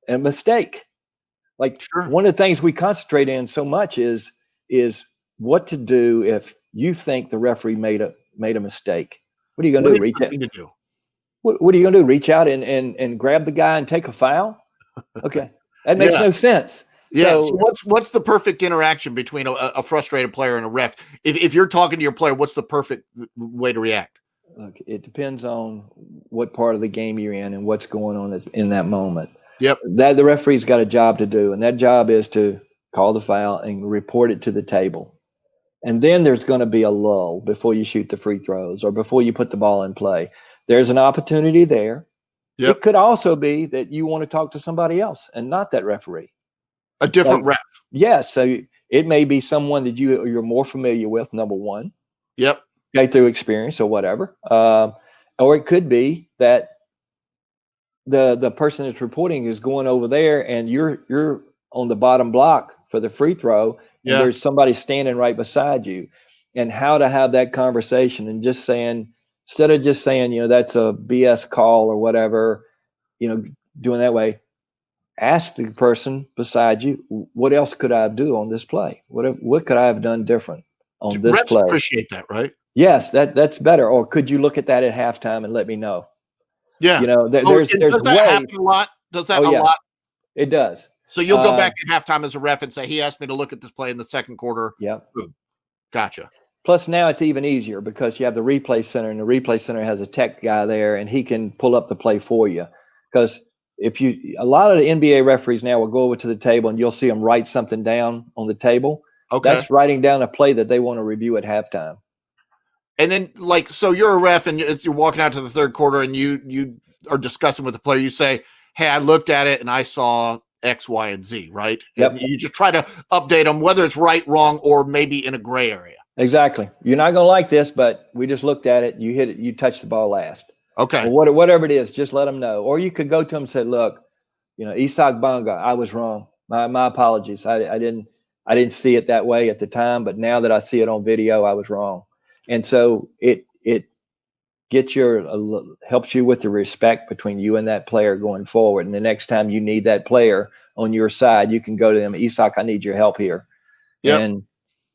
a mistake. Like one of the things we concentrate in so much is what to do if you think the referee made a mistake. What are you going to do? Reach out. What are you going to do? Reach out and grab the guy and take a foul? Okay, that makes no sense. Yeah. So what's the perfect interaction between a frustrated player and a ref? If you're talking to your player, what's the perfect way to react? Look, it depends on what part of the game you're in and what's going on in that moment. Yep. That the referee's got a job to do, and that job is to call the foul and report it to the table. And then there's going to be a lull before you shoot the free throws or before you put the ball in play. There's an opportunity there. Yep. It could also be that you want to talk to somebody else and not that referee. A different ref. Yes. So it may be someone that you're more familiar with, number one. Yep. Okay, through experience or whatever. Or it could be that the person that's reporting is going over there and you're on the bottom block for the free throw, and there's somebody standing right beside you, and how to have that conversation and just saying, instead of just saying, that's a BS call or whatever, doing that way, ask the person beside you, what else could I do on this play? What could I have done different on this refs play? Appreciate that, right? Yes, that's better. Or could you look at that at halftime and let me know? Yeah. There's does that happen a lot? Does that a lot? It does. So you'll go back at halftime as a ref and say, he asked me to look at this play in the second quarter. Yep. Boom. Gotcha. Plus now it's even easier because you have the replay center, and the replay center has a tech guy there, and he can pull up the play for you. Because a lot of the NBA referees now will go over to the table and you'll see them write something down on the table. Okay. That's writing down a play that they want to review at halftime. And then, so you're a ref and you're walking out to the third quarter and you are discussing with the player. You say, hey, I looked at it and I saw X, Y, and Z, right? Yep. And you just try to update them, whether it's right, wrong, or maybe in a gray area. Exactly. You're not going to like this, but we just looked at it. You hit it. You touched the ball last. Okay. Or whatever it is, just let them know. Or you could go to them and say, look, Isak Bonga, I was wrong. My apologies. I didn't see it that way at the time, but now that I see it on video, I was wrong. And so it helps you with the respect between you and that player going forward. And the next time you need that player on your side, you can go to them, Isak, I need your help here. Yep. And,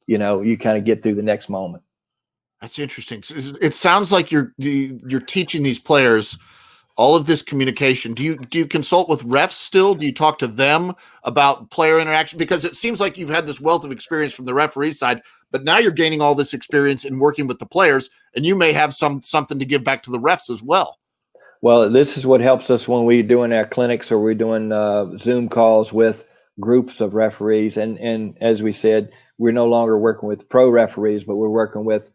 you kind of get through the next moment. That's interesting. It sounds like you're teaching these players all of this communication. Do you consult with refs still? Do you talk to them about player interaction? Because it seems like you've had this wealth of experience from the referee side, but now you're gaining all this experience in working with the players, and you may have something to give back to the refs as well. Well, this is what helps us when we're doing our clinics or we're doing Zoom calls with groups of referees. And as we said, we're no longer working with pro referees, but we're working with,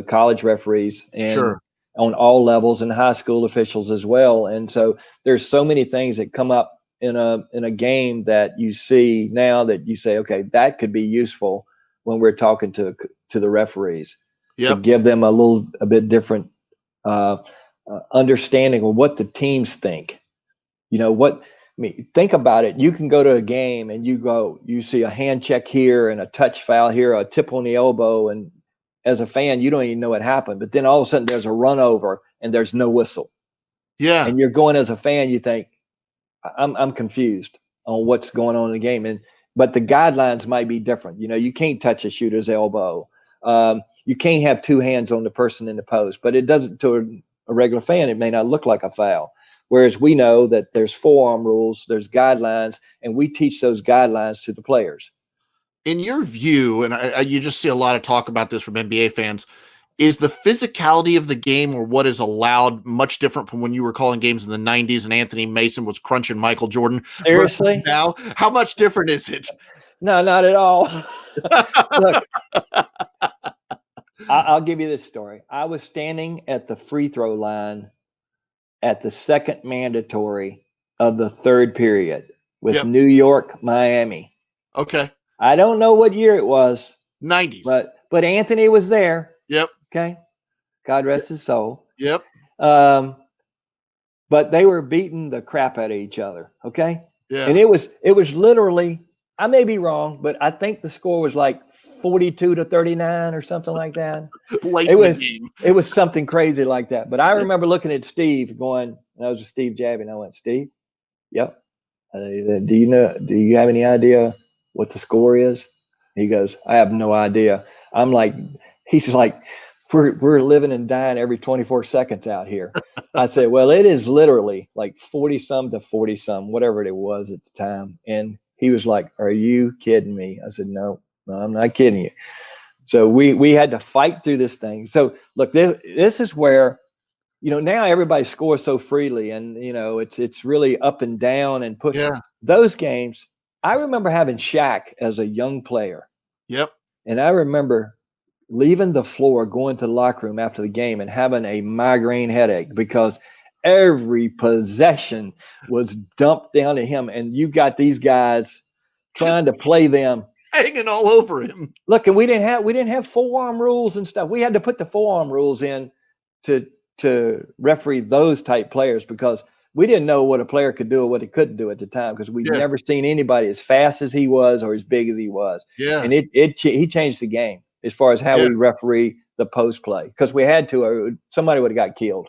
college referees and Sure. on all levels, and high school officials as well. And so there's so many things that come up in a game that you see now that you say, okay, that could be useful when we're talking to the referees to Yep. give them a bit different understanding of what the teams think. Think about it. You can go to a game and you see a hand check here and a touch foul here, a tip on the elbow, and as a fan, you don't even know what happened. But then all of a sudden there's a run over and there's no whistle. Yeah. And you're going as a fan, you think, I'm confused on what's going on in the game. But the guidelines might be different. You can't touch a shooter's elbow. You can't have two hands on the person in the post, but it doesn't, to a regular fan, it may not look like a foul. Whereas we know that there's forearm rules, there's guidelines, and we teach those guidelines to the players. In your view, and you just see a lot of talk about this from NBA fans, is the physicality of the game or what is allowed much different from when you were calling games in the 90s and Anthony Mason was crunching Michael Jordan? Seriously? Now, how much different is it? No, not at all. Look, I'll give you this story. I was standing at the free throw line at the second mandatory of the third period with Yep. New York, Miami. Okay. I don't know what year it was. 90s. But Anthony was there. Yep. Okay. God rest his soul. Yep. But they were beating the crap out of each other. Okay. Yeah. And it was literally, I may be wrong, but I think the score was like 42-39 or something like that. It was something crazy like that. But I remember looking at Steve going, and I was with Steve Jabbie, and I went, Steve, yep. Do you have any idea what the score is? He goes, I have no idea. I'm like, he's like, we're living and dying every 24 seconds out here. I said, well, it is literally like 40-some to 40-some, whatever it was at the time. And he was like, are you kidding me? I said, no, I'm not kidding you. So we had to fight through this thing. So look, this is where, now everybody scores so freely, and it's really up and down and put those games. I remember having Shaq as a young player. Yep. And I remember leaving the floor, going to the locker room after the game and having a migraine headache because every possession was dumped down to him. And you got these guys trying to play them, hanging all over him. Look, and we didn't have forearm rules and stuff. We had to put the forearm rules in to referee those type players because we didn't know what a player could do or what he couldn't do at the time because we'd never seen anybody as fast as he was or as big as he was. Yeah. And he changed the game as far as how we referee the post play because we had to, or somebody would have got killed.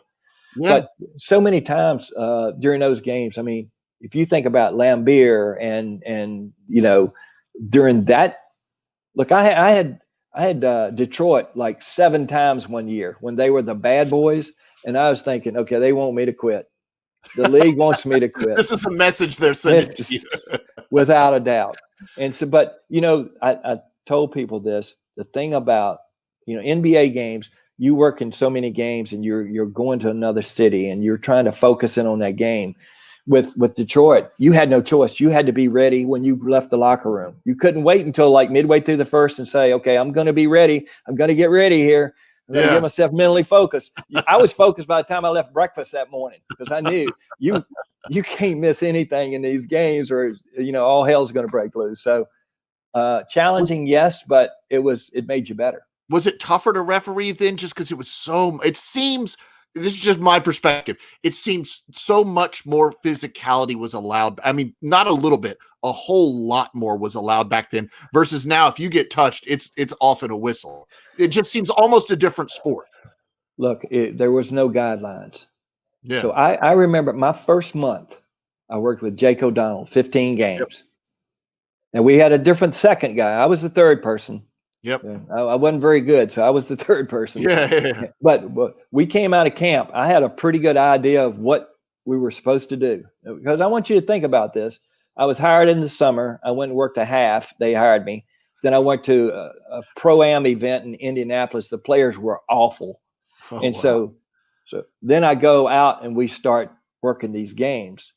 Yeah. But so many times during those games, I mean, if you think about Lambeer and during that, look, I had Detroit like 7 times one year when they were the bad boys, and I was thinking, okay, they want me to quit. The league wants me to quit. This is a message they're sending to you. Without a doubt. And so, but I told people this. The thing about NBA games, you work in so many games, and you're going to another city, and you're trying to focus in on that game. With Detroit, you had no choice. You had to be ready when you left the locker room. You couldn't wait until like midway through the first and say, okay, I'm going to be ready. I'm going to get ready here. I'm going to get myself mentally focused. I was focused by the time I left breakfast that morning because I knew you can't miss anything in these games or, all hell's going to break loose. So challenging, yes, but it made you better. Was it tougher to referee then just because it seems – this is just my perspective. It seems so much more physicality was allowed. I mean, not a little bit, a whole lot more was allowed back then versus now. If you get touched, it's off at a whistle. It just seems almost a different sport. Look, there was no guidelines. Yeah. So I remember my first month, I worked with Jake O'Donnell, 15 games. And we had a different second guy. I was the third person. Yep. I wasn't very good, so I was the third person. Yeah. But we came out of camp. I had a pretty good idea of what we were supposed to do. Because I want you to think about this. I was hired in the summer. I went and worked a half. They hired me. Then I went to a pro-am event in Indianapolis. The players were awful. Oh, And wow. so then I go out and we start working these games.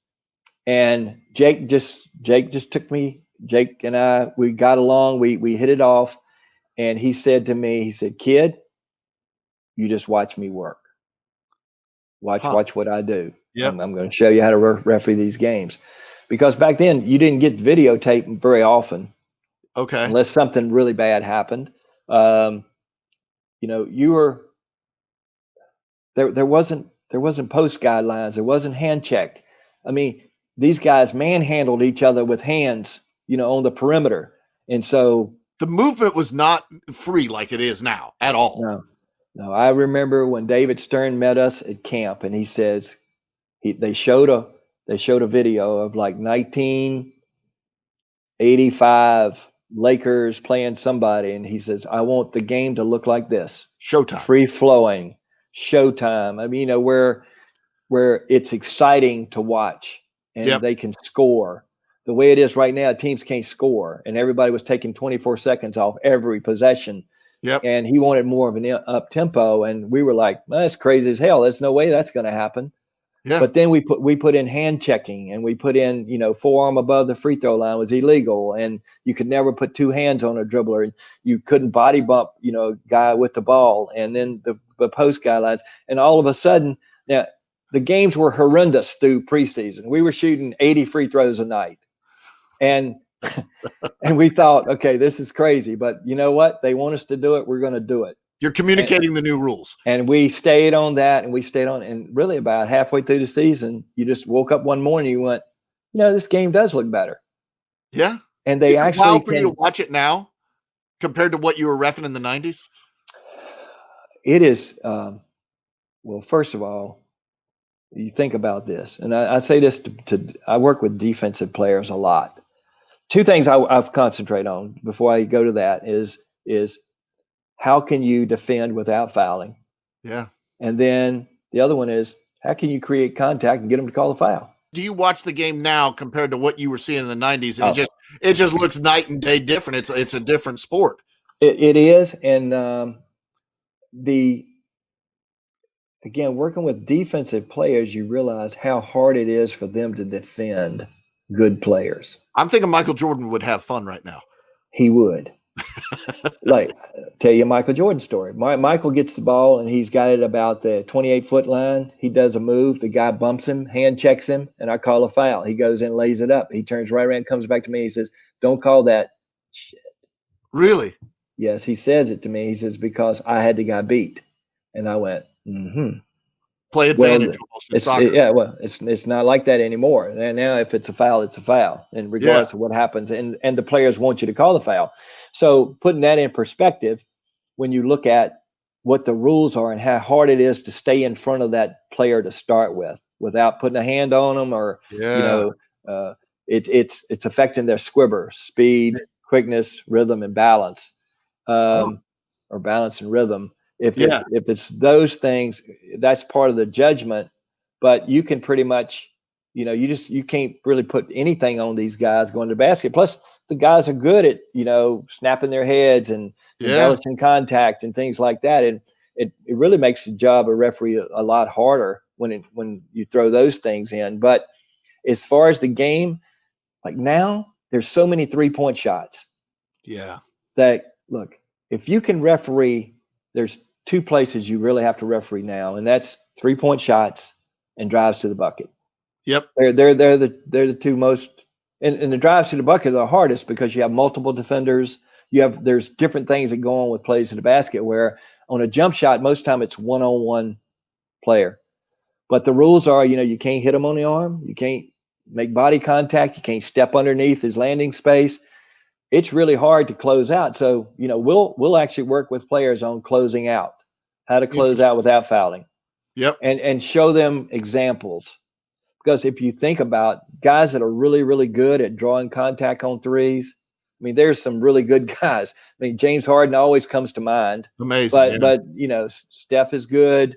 And Jake just took me. Jake and I, we got along. We hit it off. And he said to me, he said, "Kid, you just watch me work. Watch what I do. Yep. I'm going to show you how to referee these games." Because back then you didn't get videotape very often, Okay. unless something really bad happened. You were there wasn't post guidelines. There wasn't hand check. I mean, these guys manhandled each other with hands, on the perimeter. And so the movement was not free like it is now at all. No. I remember when David Stern met us at camp, and he says they showed a video of like 1985 Lakers playing somebody, and he says, "I want the game to look like this: Showtime, free flowing, showtime. I mean, where it's exciting to watch, and they can score. The way it is right now, teams can't score, and everybody was taking 24 seconds off every possession." Yep. And he wanted more of an up tempo, and we were like, "That's crazy as hell. There's no way that's going to happen." Yeah. But then we put in hand checking, and we put in, forearm above the free throw line was illegal, and you could never put two hands on a dribbler. You couldn't body bump, a guy with the ball, and then the post guidelines. And all of a sudden, now the games were horrendous through preseason. We were shooting 80 free throws a night, and and we thought, okay, this is crazy, but you know what? They want us to do it. We're going to do it. You're communicating the new rules. And we stayed on that, and we stayed on. And really about halfway through the season, you just woke up one morning, you went, this game does look better. Yeah. And they Is it actually wild for you to watch it now compared to what you were reffing in the 90s? It is, well, first of all, you think about this, and I say this to I work with defensive players a lot. Two things I've concentrate on before I go to that is how can you defend without fouling? Yeah. And then the other one is, how can you create contact and get them to call a foul? Do you watch the game now compared to what you were seeing in the 90s? And it just looks night and day different. It's a different sport. It is. And again, working with defensive players, you realize how hard it is for them to defend good players. I'm thinking Michael Jordan would have fun right now. He would. Like, tell you a Michael Jordan story. Michael gets the ball, and he's got it about the 28-foot line. He does a move. The guy bumps him, hand checks him, and I call a foul. He goes in, lays it up. He turns right around, comes back to me. He says, "Don't call that shit." Really? Yes, he says it to me. He says, "Because I had the guy beat." And I went, Play advantage almost in soccer. Yeah, well, it's not like that anymore. And now if it's a foul, it's a foul, and regardless of what happens, and the players want you to call the foul. So putting that in perspective, when you look at what the rules are and how hard it is to stay in front of that player to start with without putting a hand on them, or it's affecting their squibber, speed, quickness, rhythm, and balance, or balance and rhythm. If it's those things, that's part of the judgment. But you can pretty much, you can't really put anything on these guys going to the basket. Plus, the guys are good at, snapping their heads and embellishing contact and things like that. And it really makes the job of referee a lot harder when you throw those things in. But as far as the game, like now, there's so many 3-point shots. Yeah. That, look, if you can referee, there's two places you really have to referee now, and that's 3-point shots and drives to the bucket. Yep. They're the two most, and the drives to the bucket are the hardest because you have multiple defenders. There's different things that go on with plays in the basket, where on a jump shot, most of the time it's one-on-one player. But the rules are, you can't hit him on the arm. You can't make body contact. You can't step underneath his landing space. It's really hard to close out. So, we'll actually work with players on closing out. how to close Interesting. out without fouling, Yep. and show them examples. Because if you think about guys that are really, really good at drawing contact on threes, I mean, there's some really good guys. I mean, James Harden always comes to mind, Amazing. but Yeah. but Steph is good.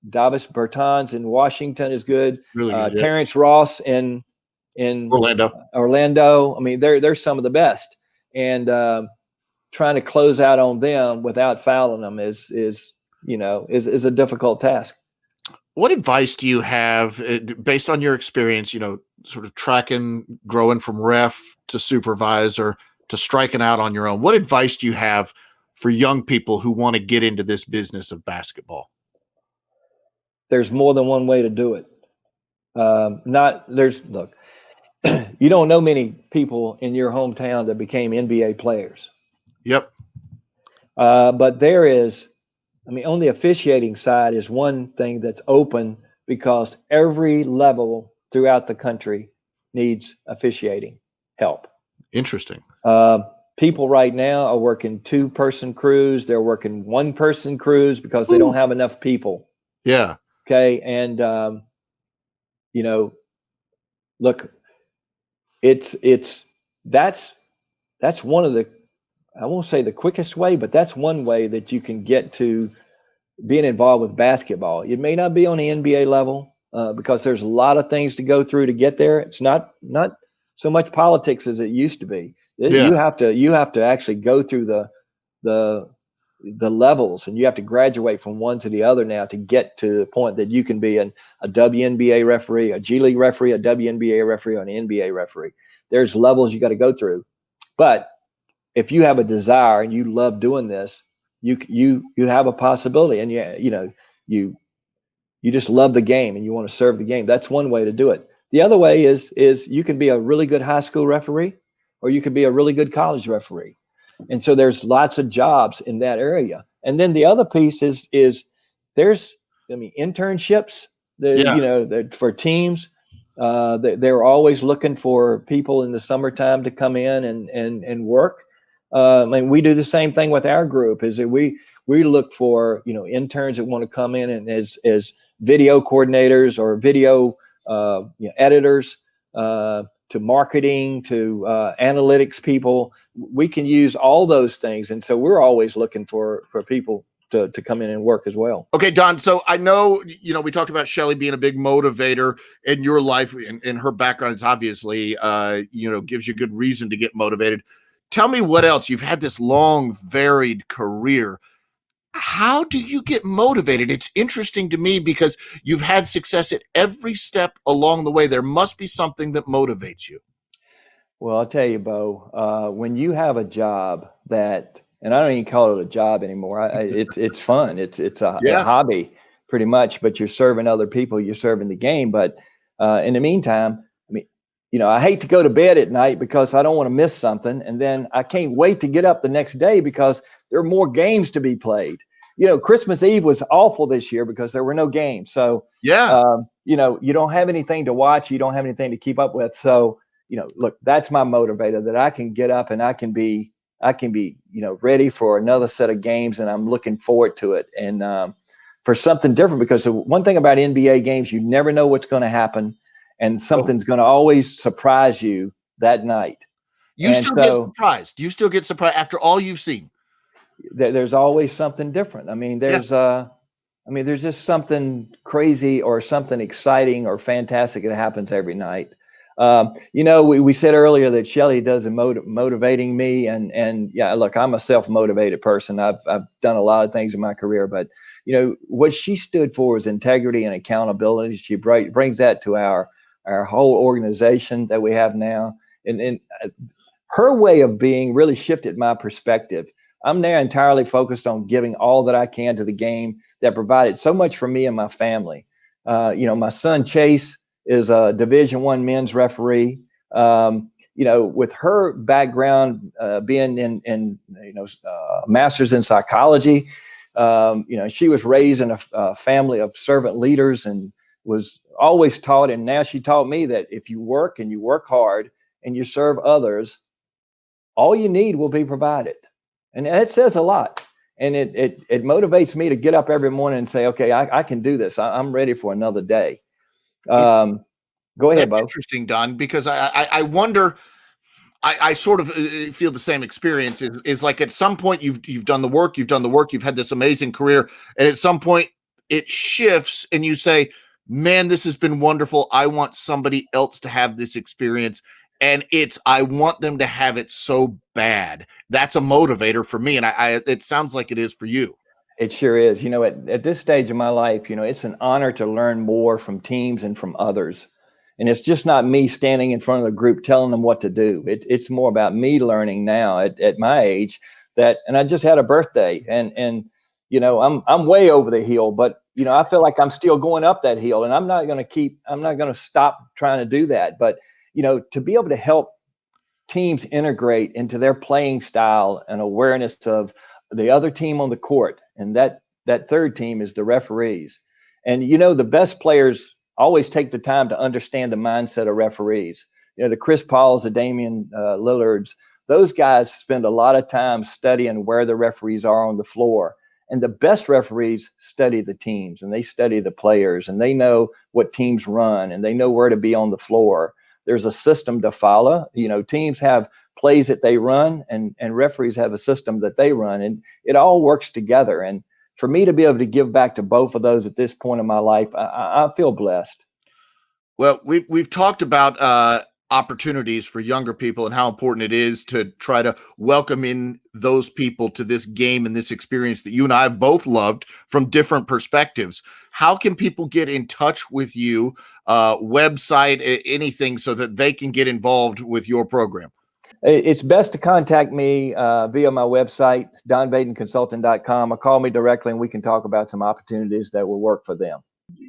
Davis Bertans in Washington is good. Really good. Yeah. Terrence Ross in Orlando. Orlando. I mean, they're some of the best, and trying to close out on them without fouling them is a difficult task. What advice do you have based on your experience, sort of tracking, growing from ref to supervisor to striking out on your own? What advice do you have for young people who want to get into this business of basketball? There's more than one way to do it. Look, you don't know many people in your hometown that became NBA players. Yep. But there is, I mean, on the officiating side is one thing that's open because every level throughout the country needs officiating help. Interesting. People right now are working 2-person crews. They're working 1-person crews because they don't have enough people. Yeah. Okay. And, look, that's one of the, I won't say the quickest way, but that's one way that you can get to being involved with basketball. It may not be on the NBA level because there's a lot of things to go through to get there. It's not so much politics as it used to be. Yeah. You have to actually go through the levels, and you have to graduate from one to the other now to get to the point that you can be a WNBA referee, a G League referee, a WNBA referee, or an NBA referee. There's levels you got to go through. But if you have a desire and you love doing this, you have a possibility, and you just love the game and you want to serve the game. That's one way to do it. The other way is you can be a really good high school referee, or you could be a really good college referee. And so there's lots of jobs in that area. And then the other piece is there's, I mean, internships. For teams. They're always looking for people in the summertime to come in and work. I mean, we do the same thing with our group. Is that we look for interns that want to come in and as video coordinators or video editors, to marketing, to analytics people. We can use all those things, and so we're always looking for people to come in and work as well. Okay, Don. So I know, we talked about Shelly being a big motivator in your life, and her background is obviously, gives you good reason to get motivated. Tell me what else. You've had this long, varied career. How do you get motivated? It's interesting to me because you've had success at every step along the way. There must be something that motivates you. Well, I'll tell you, Bo, when you have a job that, and I don't even call it a job anymore. It's fun. It's a hobby pretty much, but you're serving other people, you're serving the game. But in the meantime, I mean, I hate to go to bed at night because I don't want to miss something. And then I can't wait to get up the next day because there are more games to be played. Christmas Eve was awful this year because there were no games. So, you don't have anything to watch. You don't have anything to keep up with. So, look, that's my motivator, that I can get up and I can be, ready for another set of games, and I'm looking forward to it. And for something different, because the one thing about NBA games, you never know what's going to happen, and something's going to always surprise you that night. You still get surprised after all you've seen. There's always something different. I mean, there's just something crazy or something exciting or fantastic that happens every night. We said earlier that Shelly does motivating me, and yeah, look, I'm a self-motivated person. I've done a lot of things in my career, but what she stood for was integrity and accountability. She brings that to our whole organization that we have now, and her way of being really shifted my perspective. I'm now entirely focused on giving all that I can to the game that provided so much for me and my family. My son Chase is a Division I men's referee. With her background being in master's in psychology, she was raised in a family of servant leaders and was always taught. And now she taught me that if you work and you work hard and you serve others, all you need will be provided. And that says a lot. And it motivates me to get up every morning and say, okay, I can do this. I'm ready for another day. It's Go ahead, That's Bo. interesting, Don, because I wonder. I sort of feel the same experience. Is like at some point you've done the work, you've had this amazing career, and at some point it shifts, and you say, "Man, this has been wonderful. I want somebody else to have this experience." And I want them to have it so bad. That's a motivator for me. And it sounds like it is for you. It sure is. At this stage of my life, it's an honor to learn more from teams and from others. And it's just not me standing in front of the group telling them what to do. It's more about me learning now at my age and I just had a birthday and I'm way over the hill, but I feel like I'm still going up that hill, and I'm not going to stop trying to do that. But, to be able to help teams integrate into their playing style and awareness of the other team on the court, and that third team is the referees. And the best players always take the time to understand the mindset of referees. The Chris Pauls, the Damian Lillards, those guys spend a lot of time studying where the referees are on the floor. And the best referees study the teams, and they study the players, and they know what teams run, and they know where to be on the floor. There's a system to follow. Teams have plays that they run, and referees have a system that they run, and it all works together. And for me to be able to give back to both of those at this point in my life, I feel blessed. Well, we've talked about opportunities for younger people and how important it is to try to welcome in those people to this game and this experience that you and I have both loved from different perspectives. How can people get in touch with you, website, anything, so that they can get involved with your program? It's best to contact me via my website, donvadenconsulting.com, or call me directly, and we can talk about some opportunities that will work for them.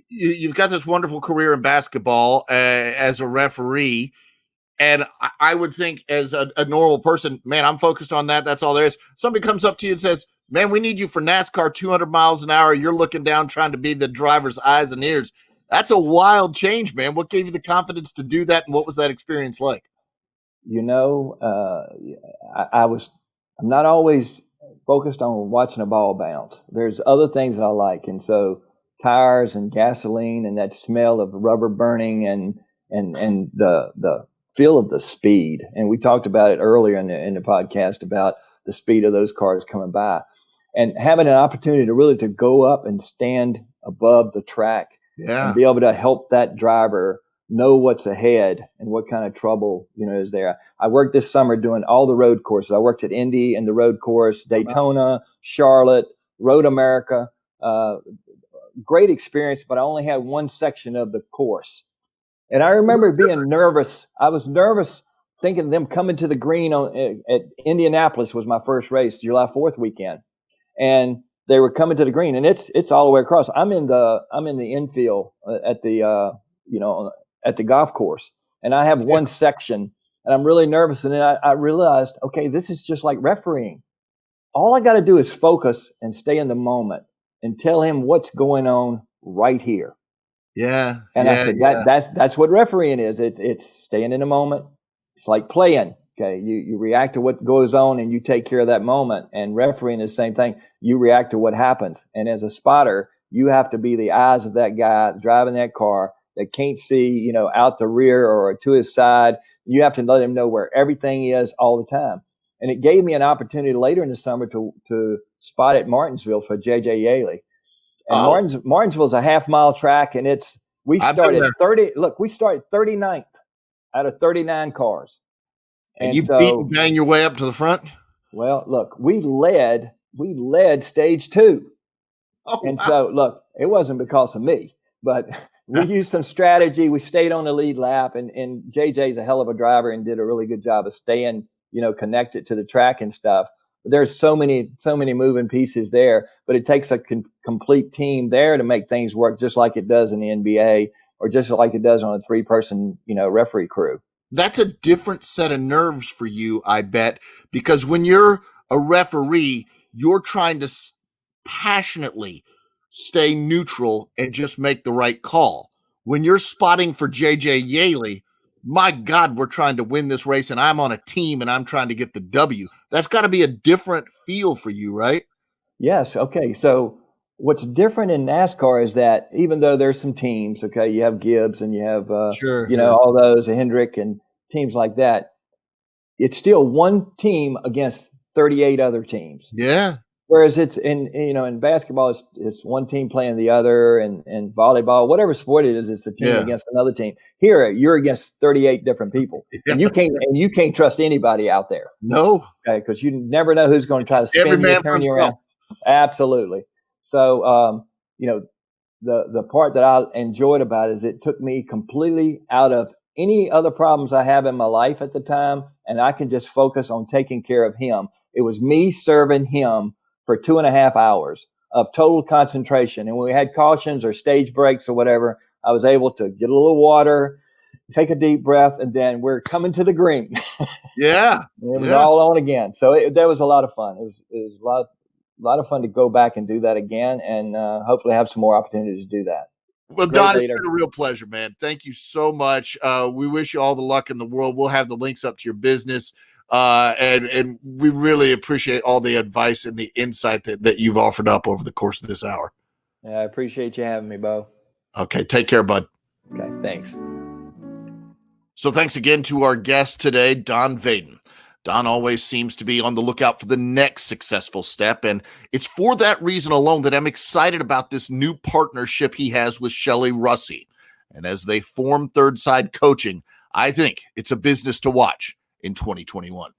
You've got this wonderful career in basketball as a referee. And I would think, as a normal person, man, I'm focused on that. That's all there is. Somebody comes up to you and says, man, we need you for NASCAR 200 miles an hour. You're looking down trying to be the driver's eyes and ears. That's a wild change, man. What gave you the confidence to do that? And what was that experience like? You know, I'm not always focused on watching a ball bounce. There's other things that I like. And so tires and gasoline and that smell of rubber burning and the feel of the speed. And we talked about it earlier in the podcast about the speed of those cars coming by, and having an opportunity to go up and stand above the track and Yeah. be able to help that driver know what's ahead and what kind of trouble is there. I worked this summer doing all the road courses. I worked at Indy and the road course, Daytona, Charlotte, Road America. Great experience, but I only had one section of the course. And I remember being nervous. I was nervous thinking of them coming to the green at Indianapolis was my first race, July 4th weekend. And they were coming to the green, and it's all the way across. I'm in the infield at the at the golf course, and I have one section, and I'm really nervous. And then I realized, okay, this is just like refereeing. All I got to do is focus and stay in the moment and tell him what's going on right here. Yeah. And I said, that's what refereeing is. It's staying in the moment. It's like playing. Okay, you react to what goes on and you take care of that moment. And refereeing is the same thing. You react to what happens. And as a spotter, you have to be the eyes of that guy driving that car that can't see, out the rear or to his side. You have to let him know where everything is all the time. And it gave me an opportunity later in the summer to spot at Martinsville for JJ Yaley. And Martinsville is a half-mile track, and we started 39th out of 39 cars. And you beat and bang your way up to the front? Well, look, we led stage 2. Oh, and wow. So, look, it wasn't because of me, but we used some strategy. We stayed on the lead lap, and JJ's a hell of a driver and did a really good job of staying, connected to the track and stuff. But there's so many moving pieces there, but it takes a complete team there to make things work, just like it does in the NBA or just like it does on a 3-person, referee crew. That's a different set of nerves for you, I bet, because when you're a referee, you're trying to passionately stay neutral and just make the right call. When you're spotting for JJ Yaley, my God, we're trying to win this race and I'm on a team and I'm trying to get the W. That's got to be a different feel for you, right? Yes. Okay. So what's different in NASCAR is that even though there's some teams, okay, you have Gibbs and you have, Sure. all those, Hendrick and teams like that, it's still one team against 38 other teams. Yeah. Whereas it's in basketball, it's one team playing the other, and volleyball, whatever sport it is, it's a team Yeah. against another team. Here, you're against 38 different people, and Yeah. you can't trust anybody out there, No. okay? Because you never know who's going to try to Every spin you, man for turn you himself. around. Absolutely. So, you know, the part that I enjoyed about it is it took me completely out of any other problems I have in my life at the time, and I can just focus on taking care of him. It was me serving him for 2.5 hours of total concentration. And when we had cautions or stage breaks or whatever, I was able to get a little water, take a deep breath, and then we're coming to the green. Yeah. And it was Yeah. all on again. So that was a lot of fun. It was a lot of fun to go back and do that again, and hopefully have some more opportunities to do that. Well, Great Don, it's leader. been a real pleasure, man. Thank you so much. We wish you all the luck in the world. We'll have the links up to your business. And we really appreciate all the advice and the insight that you've offered up over the course of this hour. Yeah, I appreciate you having me, Bo. Okay, take care, bud. Okay, thanks. So thanks again to our guest today, Don Vaden. Don always seems to be on the lookout for the next successful step, and it's for that reason alone that I'm excited about this new partnership he has with Shelley Russie. And as they form Third Side Coaching, I think it's a business to watch in 2021.